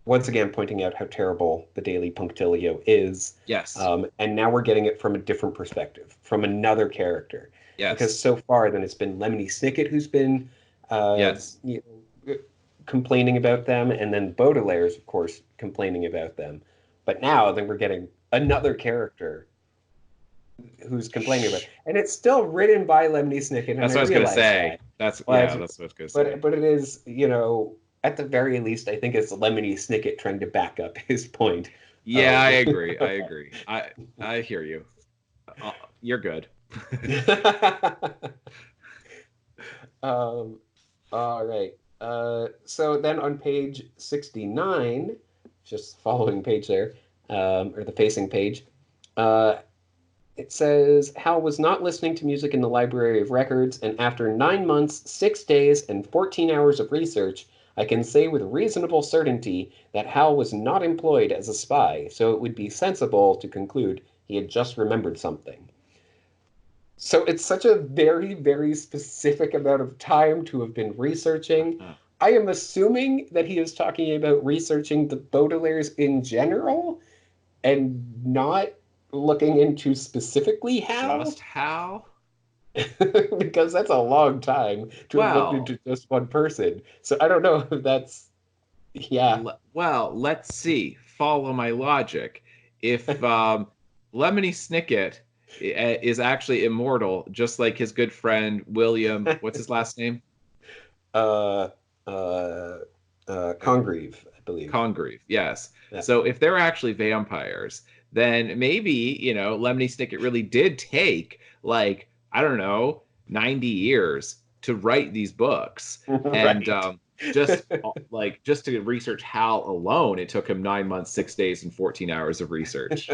once again pointing out how terrible the Daily Punctilio is. Yes. And now we're getting it from a different perspective, from another character. Because Yes. so far, then it's been Lemony Snicket who's been Yes. complaining about them, and then Baudelaire's, of course, complaining about them. But now, then we're getting another character who's complaining about it. And it's still written by Lemony Snicket, and That's I what I was gonna realize say. that. That's But yeah. That's what I was gonna say. but it is, at the very least, I think it's Lemony Snicket trying to back up his point. Yeah, I Um, agree. I agree. I hear you. You're good. um, all right. So then on page 69, just following page there, or the facing page, uh, it says Hal was not listening to music in the Library of Records, and after 9 months, 6 days, and 14 hours of research, I can say with reasonable certainty that Hal was not employed as a spy, so it would be sensible to conclude he had just remembered something. So it's such a very, very specific amount of time to have been researching. Uh, I am assuming that he is talking about researching the Baudelaires in general and not looking into specifically just how, how? because that's a long time to have looked Well, into just one person. So I don't know if that's, yeah. let's see. Follow my logic. If Lemony Snicket is actually immortal, just like his good friend William, what's his last name? uh, uh, Congreve, I believe. Congreve, yes. Yeah. So if they're actually vampires, then maybe, Lemony Snicket really did take, like, I don't know, 90 years to write these books. And Right. just to research Hal alone, it took him 9 months, 6 days, and 14 hours of research.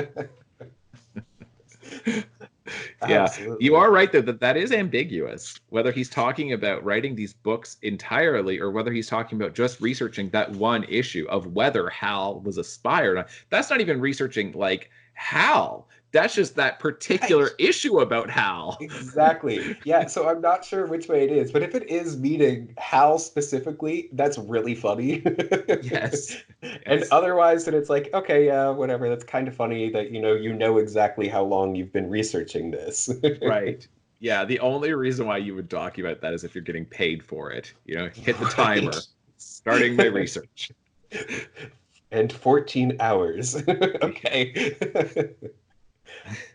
Yeah, you Absolutely. are right though that is ambiguous. Whether he's talking about writing these books entirely, or whether he's talking about just researching that one issue of whether Hal was aspired. That's not even researching like Hal. That's just that particular Right. issue about Hal. Exactly. Yeah, so I'm not sure which way it is, but if it is meeting Hal specifically, that's really funny. Yes. And Yes. otherwise, then it's like, okay, yeah, whatever. That's kind of funny that you know exactly how long you've been researching this. Right. Yeah, the only reason why you would document that is if you're getting paid for it. Hit the timer. Right. Starting my research. And 14 hours. Okay.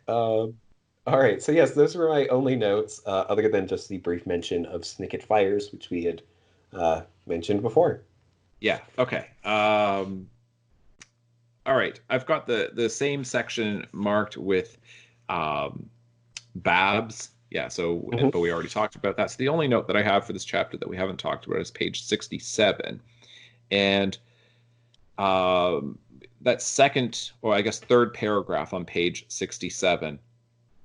Um, all right. So yes, those were my only notes, other than just the brief mention of Snicket fires, which we had mentioned before. Yeah. Okay. All right. I've got the same section marked with um, Babs. Yeah. So, Mhm. but we already talked about that. So the only note that I have for this chapter that we haven't talked about is page 67, and um, that second, or I guess third paragraph on page 67.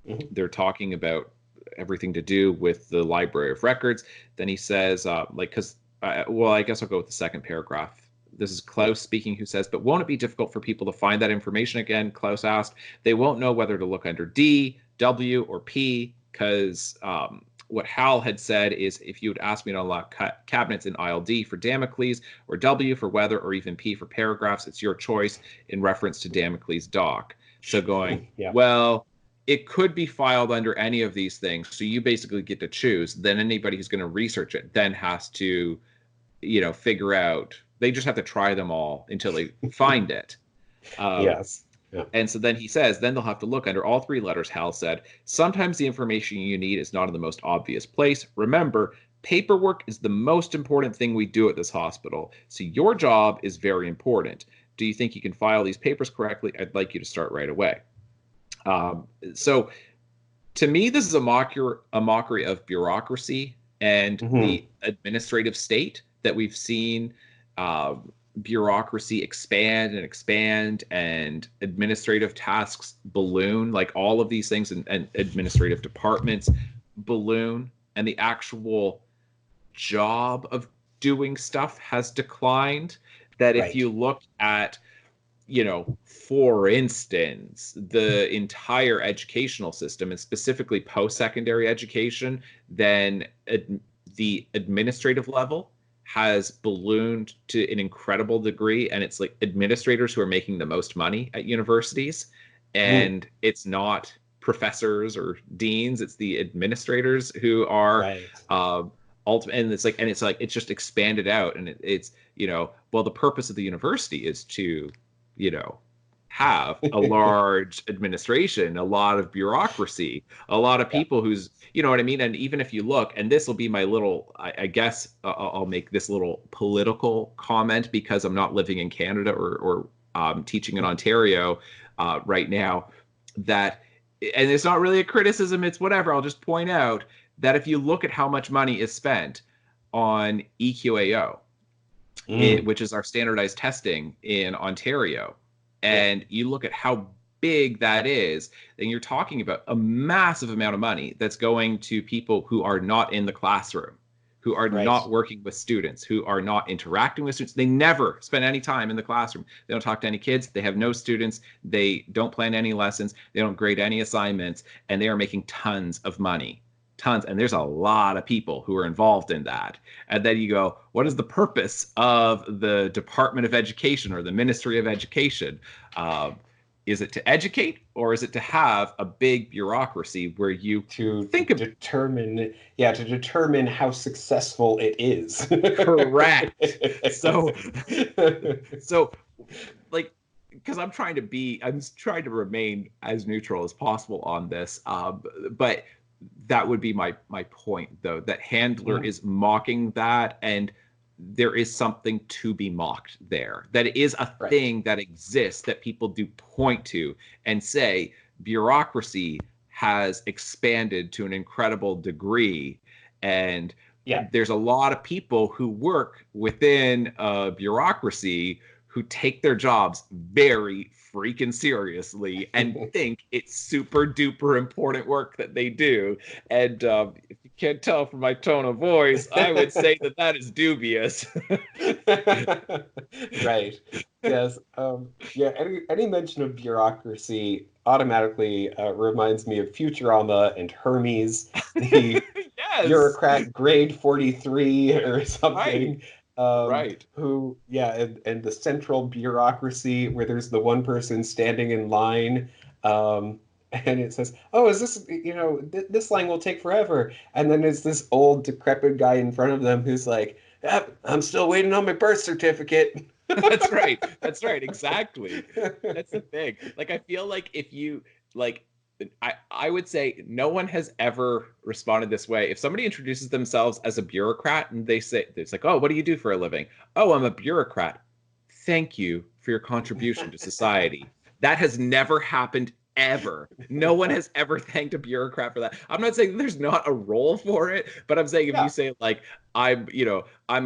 Mhm. They're talking about everything to do with the Library of Records. Then he says, because, well, I guess I'll go with the second paragraph. This is Yeah. Klaus speaking, who says, but won't it be difficult for people to find that information again? Klaus asked. They won't know whether to look under D, W, or P, because what Hal had said is if you would ask me to unlock cabinets in aisle D for Damocles, or W for weather, or even P for paragraphs, it's your choice in reference to Damocles' dock. So going, Yeah. well, it could be filed under any of these things. So you basically get to choose. Then anybody who's going to research it then has to, figure out. They just have to try them all until they find it. Um, Yes. Yeah. and so then he says, then they'll have to look under all three letters, Hal said. Sometimes the information you need is not in the most obvious place. Remember, paperwork is the most important thing we do at this hospital. So your job is very important. Do you think you can file these papers correctly? I'd like you to start right away. So to me, this is a mockery of bureaucracy and Hmm. the administrative state that we've seen uh, bureaucracy expand and administrative tasks balloon, like all of these things, and administrative departments balloon, and the actual job of doing stuff has declined. That if Right. you look at for instance, the entire educational system, and specifically post-secondary education, then the administrative level has ballooned to an incredible degree. And it's like administrators who are making the most money at universities. Mm. And it's not professors or deans, it's the administrators who are Right. ultimate. And it's like it's just expanded out. And it's well, the purpose of the university is to you know, have a large administration, a lot of bureaucracy, a lot of Yeah. people who's, you know what I mean? And even if you look, and this will be my little, I guess I'll make this little political comment because I'm not living in Canada or teaching in Ontario right now, that, and it's not really a criticism, it's whatever. I'll just point out that if you look at how much money is spent on EQAO, Mm. which is our standardized testing in Ontario, Yeah. and you look at how big that is, then you're talking about a massive amount of money that's going to people who are not in the classroom, who are Right. not working with students, who are not interacting with students. They never spend any time in the classroom. They don't talk to any kids. They have no students. They don't plan any lessons. They don't grade any assignments, and they are making tons of money. Tons. And there's a lot of people who are involved in that. And then you go, what is the purpose of the Department of Education or the Ministry of Education? Um, is it to educate, or is it to have a big bureaucracy where you To think of determine, yeah, to determine how successful it is. correct? So, so like, because I'm trying to remain as neutral as possible on this, but that would be my point, though, that Handler Mhm. is mocking that, and there is something to be mocked there. That it is a Right. thing that exists that people do point to and say bureaucracy has expanded to an incredible degree, and Yeah. there's a lot of people who work within bureaucracy who take their jobs very freaking seriously and think it's super duper important work that they do. And if you can't tell from my tone of voice, I would say that that is dubious. Right. Yes. Yeah. Any mention of bureaucracy automatically reminds me of Futurama and Hermes, the Yes. bureaucrat grade 43 or Right. something. Right. Who, yeah, and the central bureaucracy where there's the one person standing in line, and it says, "Oh, is this, this line will take forever." And then there's this old decrepit guy in front of them who's like, "Yep, I'm still waiting on my birth certificate." That's right. That's right. Exactly. That's the thing. Like, I feel like if you like, I would say no one has ever responded this way. If somebody introduces themselves as a bureaucrat and they say, it's like, oh, what do you do for a living? Oh, I'm a bureaucrat. Thank you for your contribution to society. That has never happened ever. No one has ever thanked a bureaucrat for that. I'm not saying there's not a role for it, but I'm saying if you Yeah. say like, I'm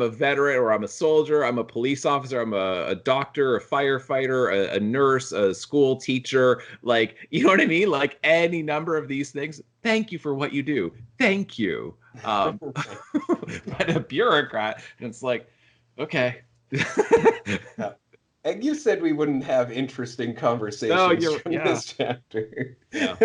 a veteran or I'm a soldier, I'm a police officer, I'm a doctor, a firefighter, a nurse, a school teacher, like, you know what I mean? Like any number of these things. Thank you for what you do. Thank you. Right. But a bureaucrat, and it's like, okay. Yeah. And you said we wouldn't have interesting No, conversations you're, from yeah, this chapter. yeah.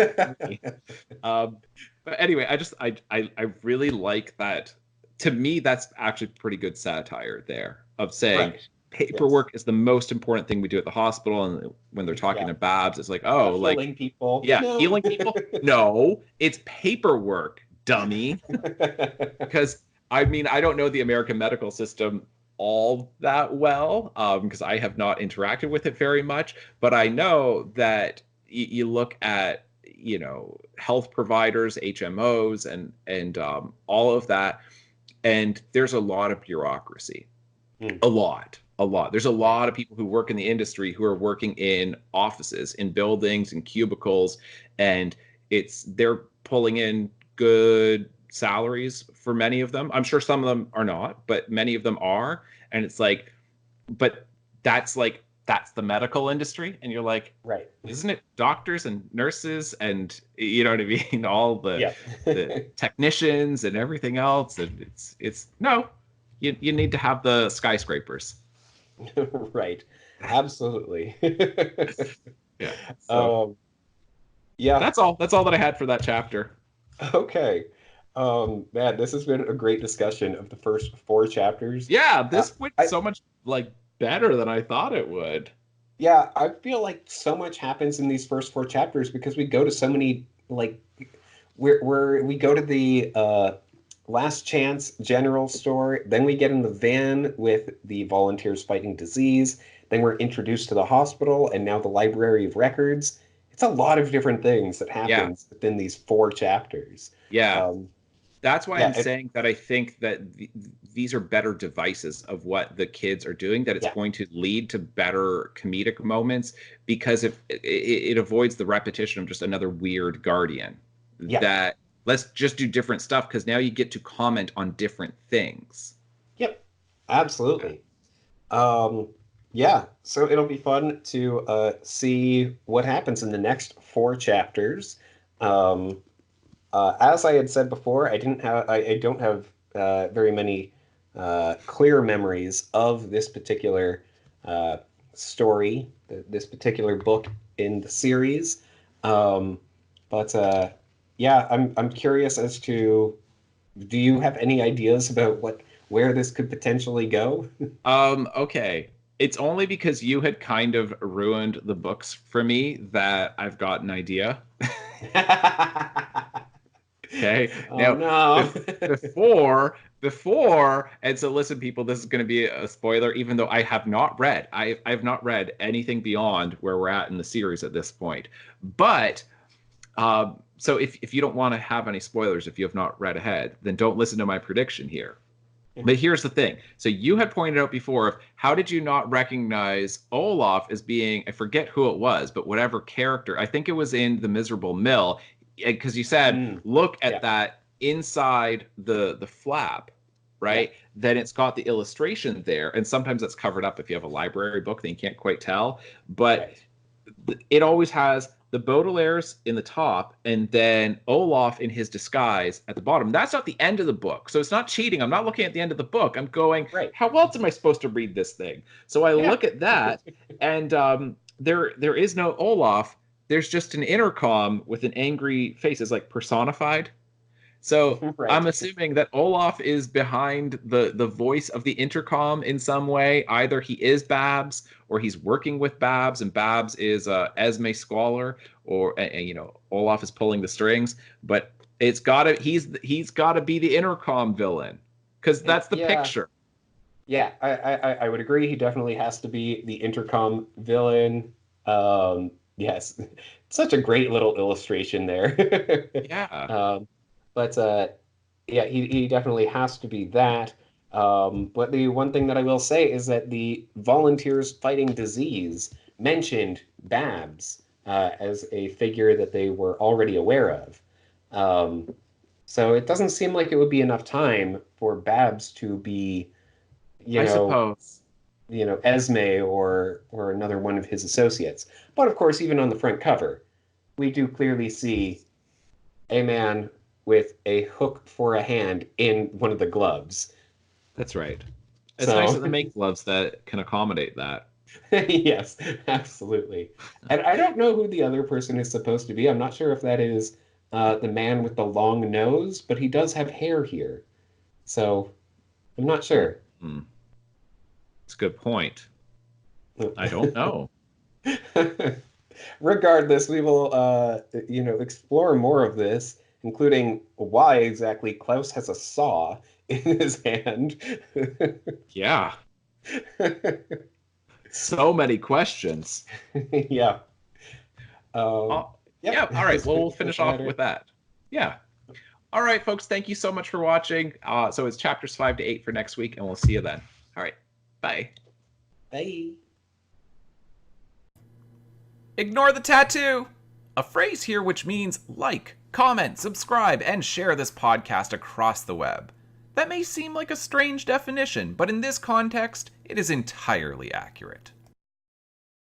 Um, but anyway, I really like that. To me, that's actually pretty good satire there of saying Right. Yes. paperwork is the most important thing we do at the hospital. And when they're talking Yeah. to Babs, it's like, oh, like, Healing people. yeah, No. healing people. No, it's paperwork, dummy. Because I mean, I don't know the American medical system all that well because I have not interacted with it very much, but I know that you look at health providers, HMOs, and all of that, and there's a lot of bureaucracy, Hmm. a lot. There's a Right. lot of people who work in the industry who are working in offices, in buildings, in cubicles, and they're pulling in good salaries for many of them. I'm sure some of them are not, but many of them are. And it's like, but that's the medical industry. And you're like, Right. isn't it doctors and nurses and you know what I mean? All Yeah. the technicians and everything else. And it's no, you need to have the skyscrapers. Right. Absolutely. Yeah. So Um, yeah. that's all that I had for that chapter. Okay. Man, this has been a great discussion of the first four chapters. Yeah, Uh, this went I so much like better than I thought it would. Yeah, I feel like so much happens in these first four chapters because we go to so many like we go to the last chance general store, then we get in the van with the volunteers fighting disease, then we're introduced to the hospital and now the library of records. It's a lot of different things that Yeah. happens within these four chapters. Yeah. Um, That's why yeah, I'm saying that I think that these are better devices of what the kids are doing, that it's yeah, going to lead to better comedic moments because if it avoids the repetition of just another weird guardian yeah. that let's just do different stuff because now you get to comment on different things. Yep, absolutely. Um, yeah, so it'll be fun to see what happens in the next four chapters. Um, as I had said before, I don't have very many clear memories of this particular uh, story, this particular book in the series. Um, but yeah, I'm curious as to, do you have any ideas about where this could potentially go? Okay. It's only because you had kind of ruined the books for me that I've got an idea. Okay. Oh Now, no. before, and so listen, people, this is going to be a spoiler, even though I have not read anything beyond where we're at in the series at this point. But so if you don't want to have any spoilers, if you have not read ahead, then don't listen to my prediction here. But here's the thing. So you had pointed out before of how did you not recognize Olaf as being, I forget who it was, but whatever character, I think it was in The Miserable Mill, because you said, Mm, look at yeah. that inside the flap. right? Then it's got the illustration there, and sometimes that's covered up if you have a library book, then you can't quite tell. But it always has the Baudelaires in the top, and then Olaf in his disguise at the bottom. That's not the end of the book, so it's not cheating. I'm not looking at the end of the book. I'm going, how else am I supposed to read this thing? So I look at that, and there is no Olaf. There's just an intercom with an angry face. It's like personified. So I'm assuming that Olaf is behind the voice of the intercom in some way. Either he is Babs, or he's working with Babs, and Babs is Esme Squalor, or Olaf is pulling the strings. But he's gotta be the intercom villain, because that's the picture. Yeah, I would agree. He definitely has to be the intercom villain. Yes, such a great little illustration there. But he definitely has to be that. But the one thing that I will say is that the Volunteers Fighting Disease mentioned Babs as a figure that they were already aware of. So it doesn't seem like it would be enough time for Babs to be, I suppose, Esme or another one of his associates. But of course, even on the front cover, we do clearly see a man with a hook for a hand in one of the gloves. That's right. It's nice that they make gloves that can accommodate that. Yes, absolutely. And I don't know who the other person is supposed to be. I'm not sure if that is the man with the long nose, but he does have hair here. So I'm not sure. That's a good point. I don't know. Regardless, we will explore more of this, including why exactly Klaus has a saw in his hand. Yeah. So many questions. Yeah. All right. Well, we'll finish off with that. Yeah. All right, folks. Thank you so much for watching. So it's chapters 5 to 8 for next week, and we'll see you then. All right. Bye. Bye. Ignore the tattoo! A phrase here which means like, comment, subscribe, and share this podcast across the web. That may seem like a strange definition, but in this context, it is entirely accurate.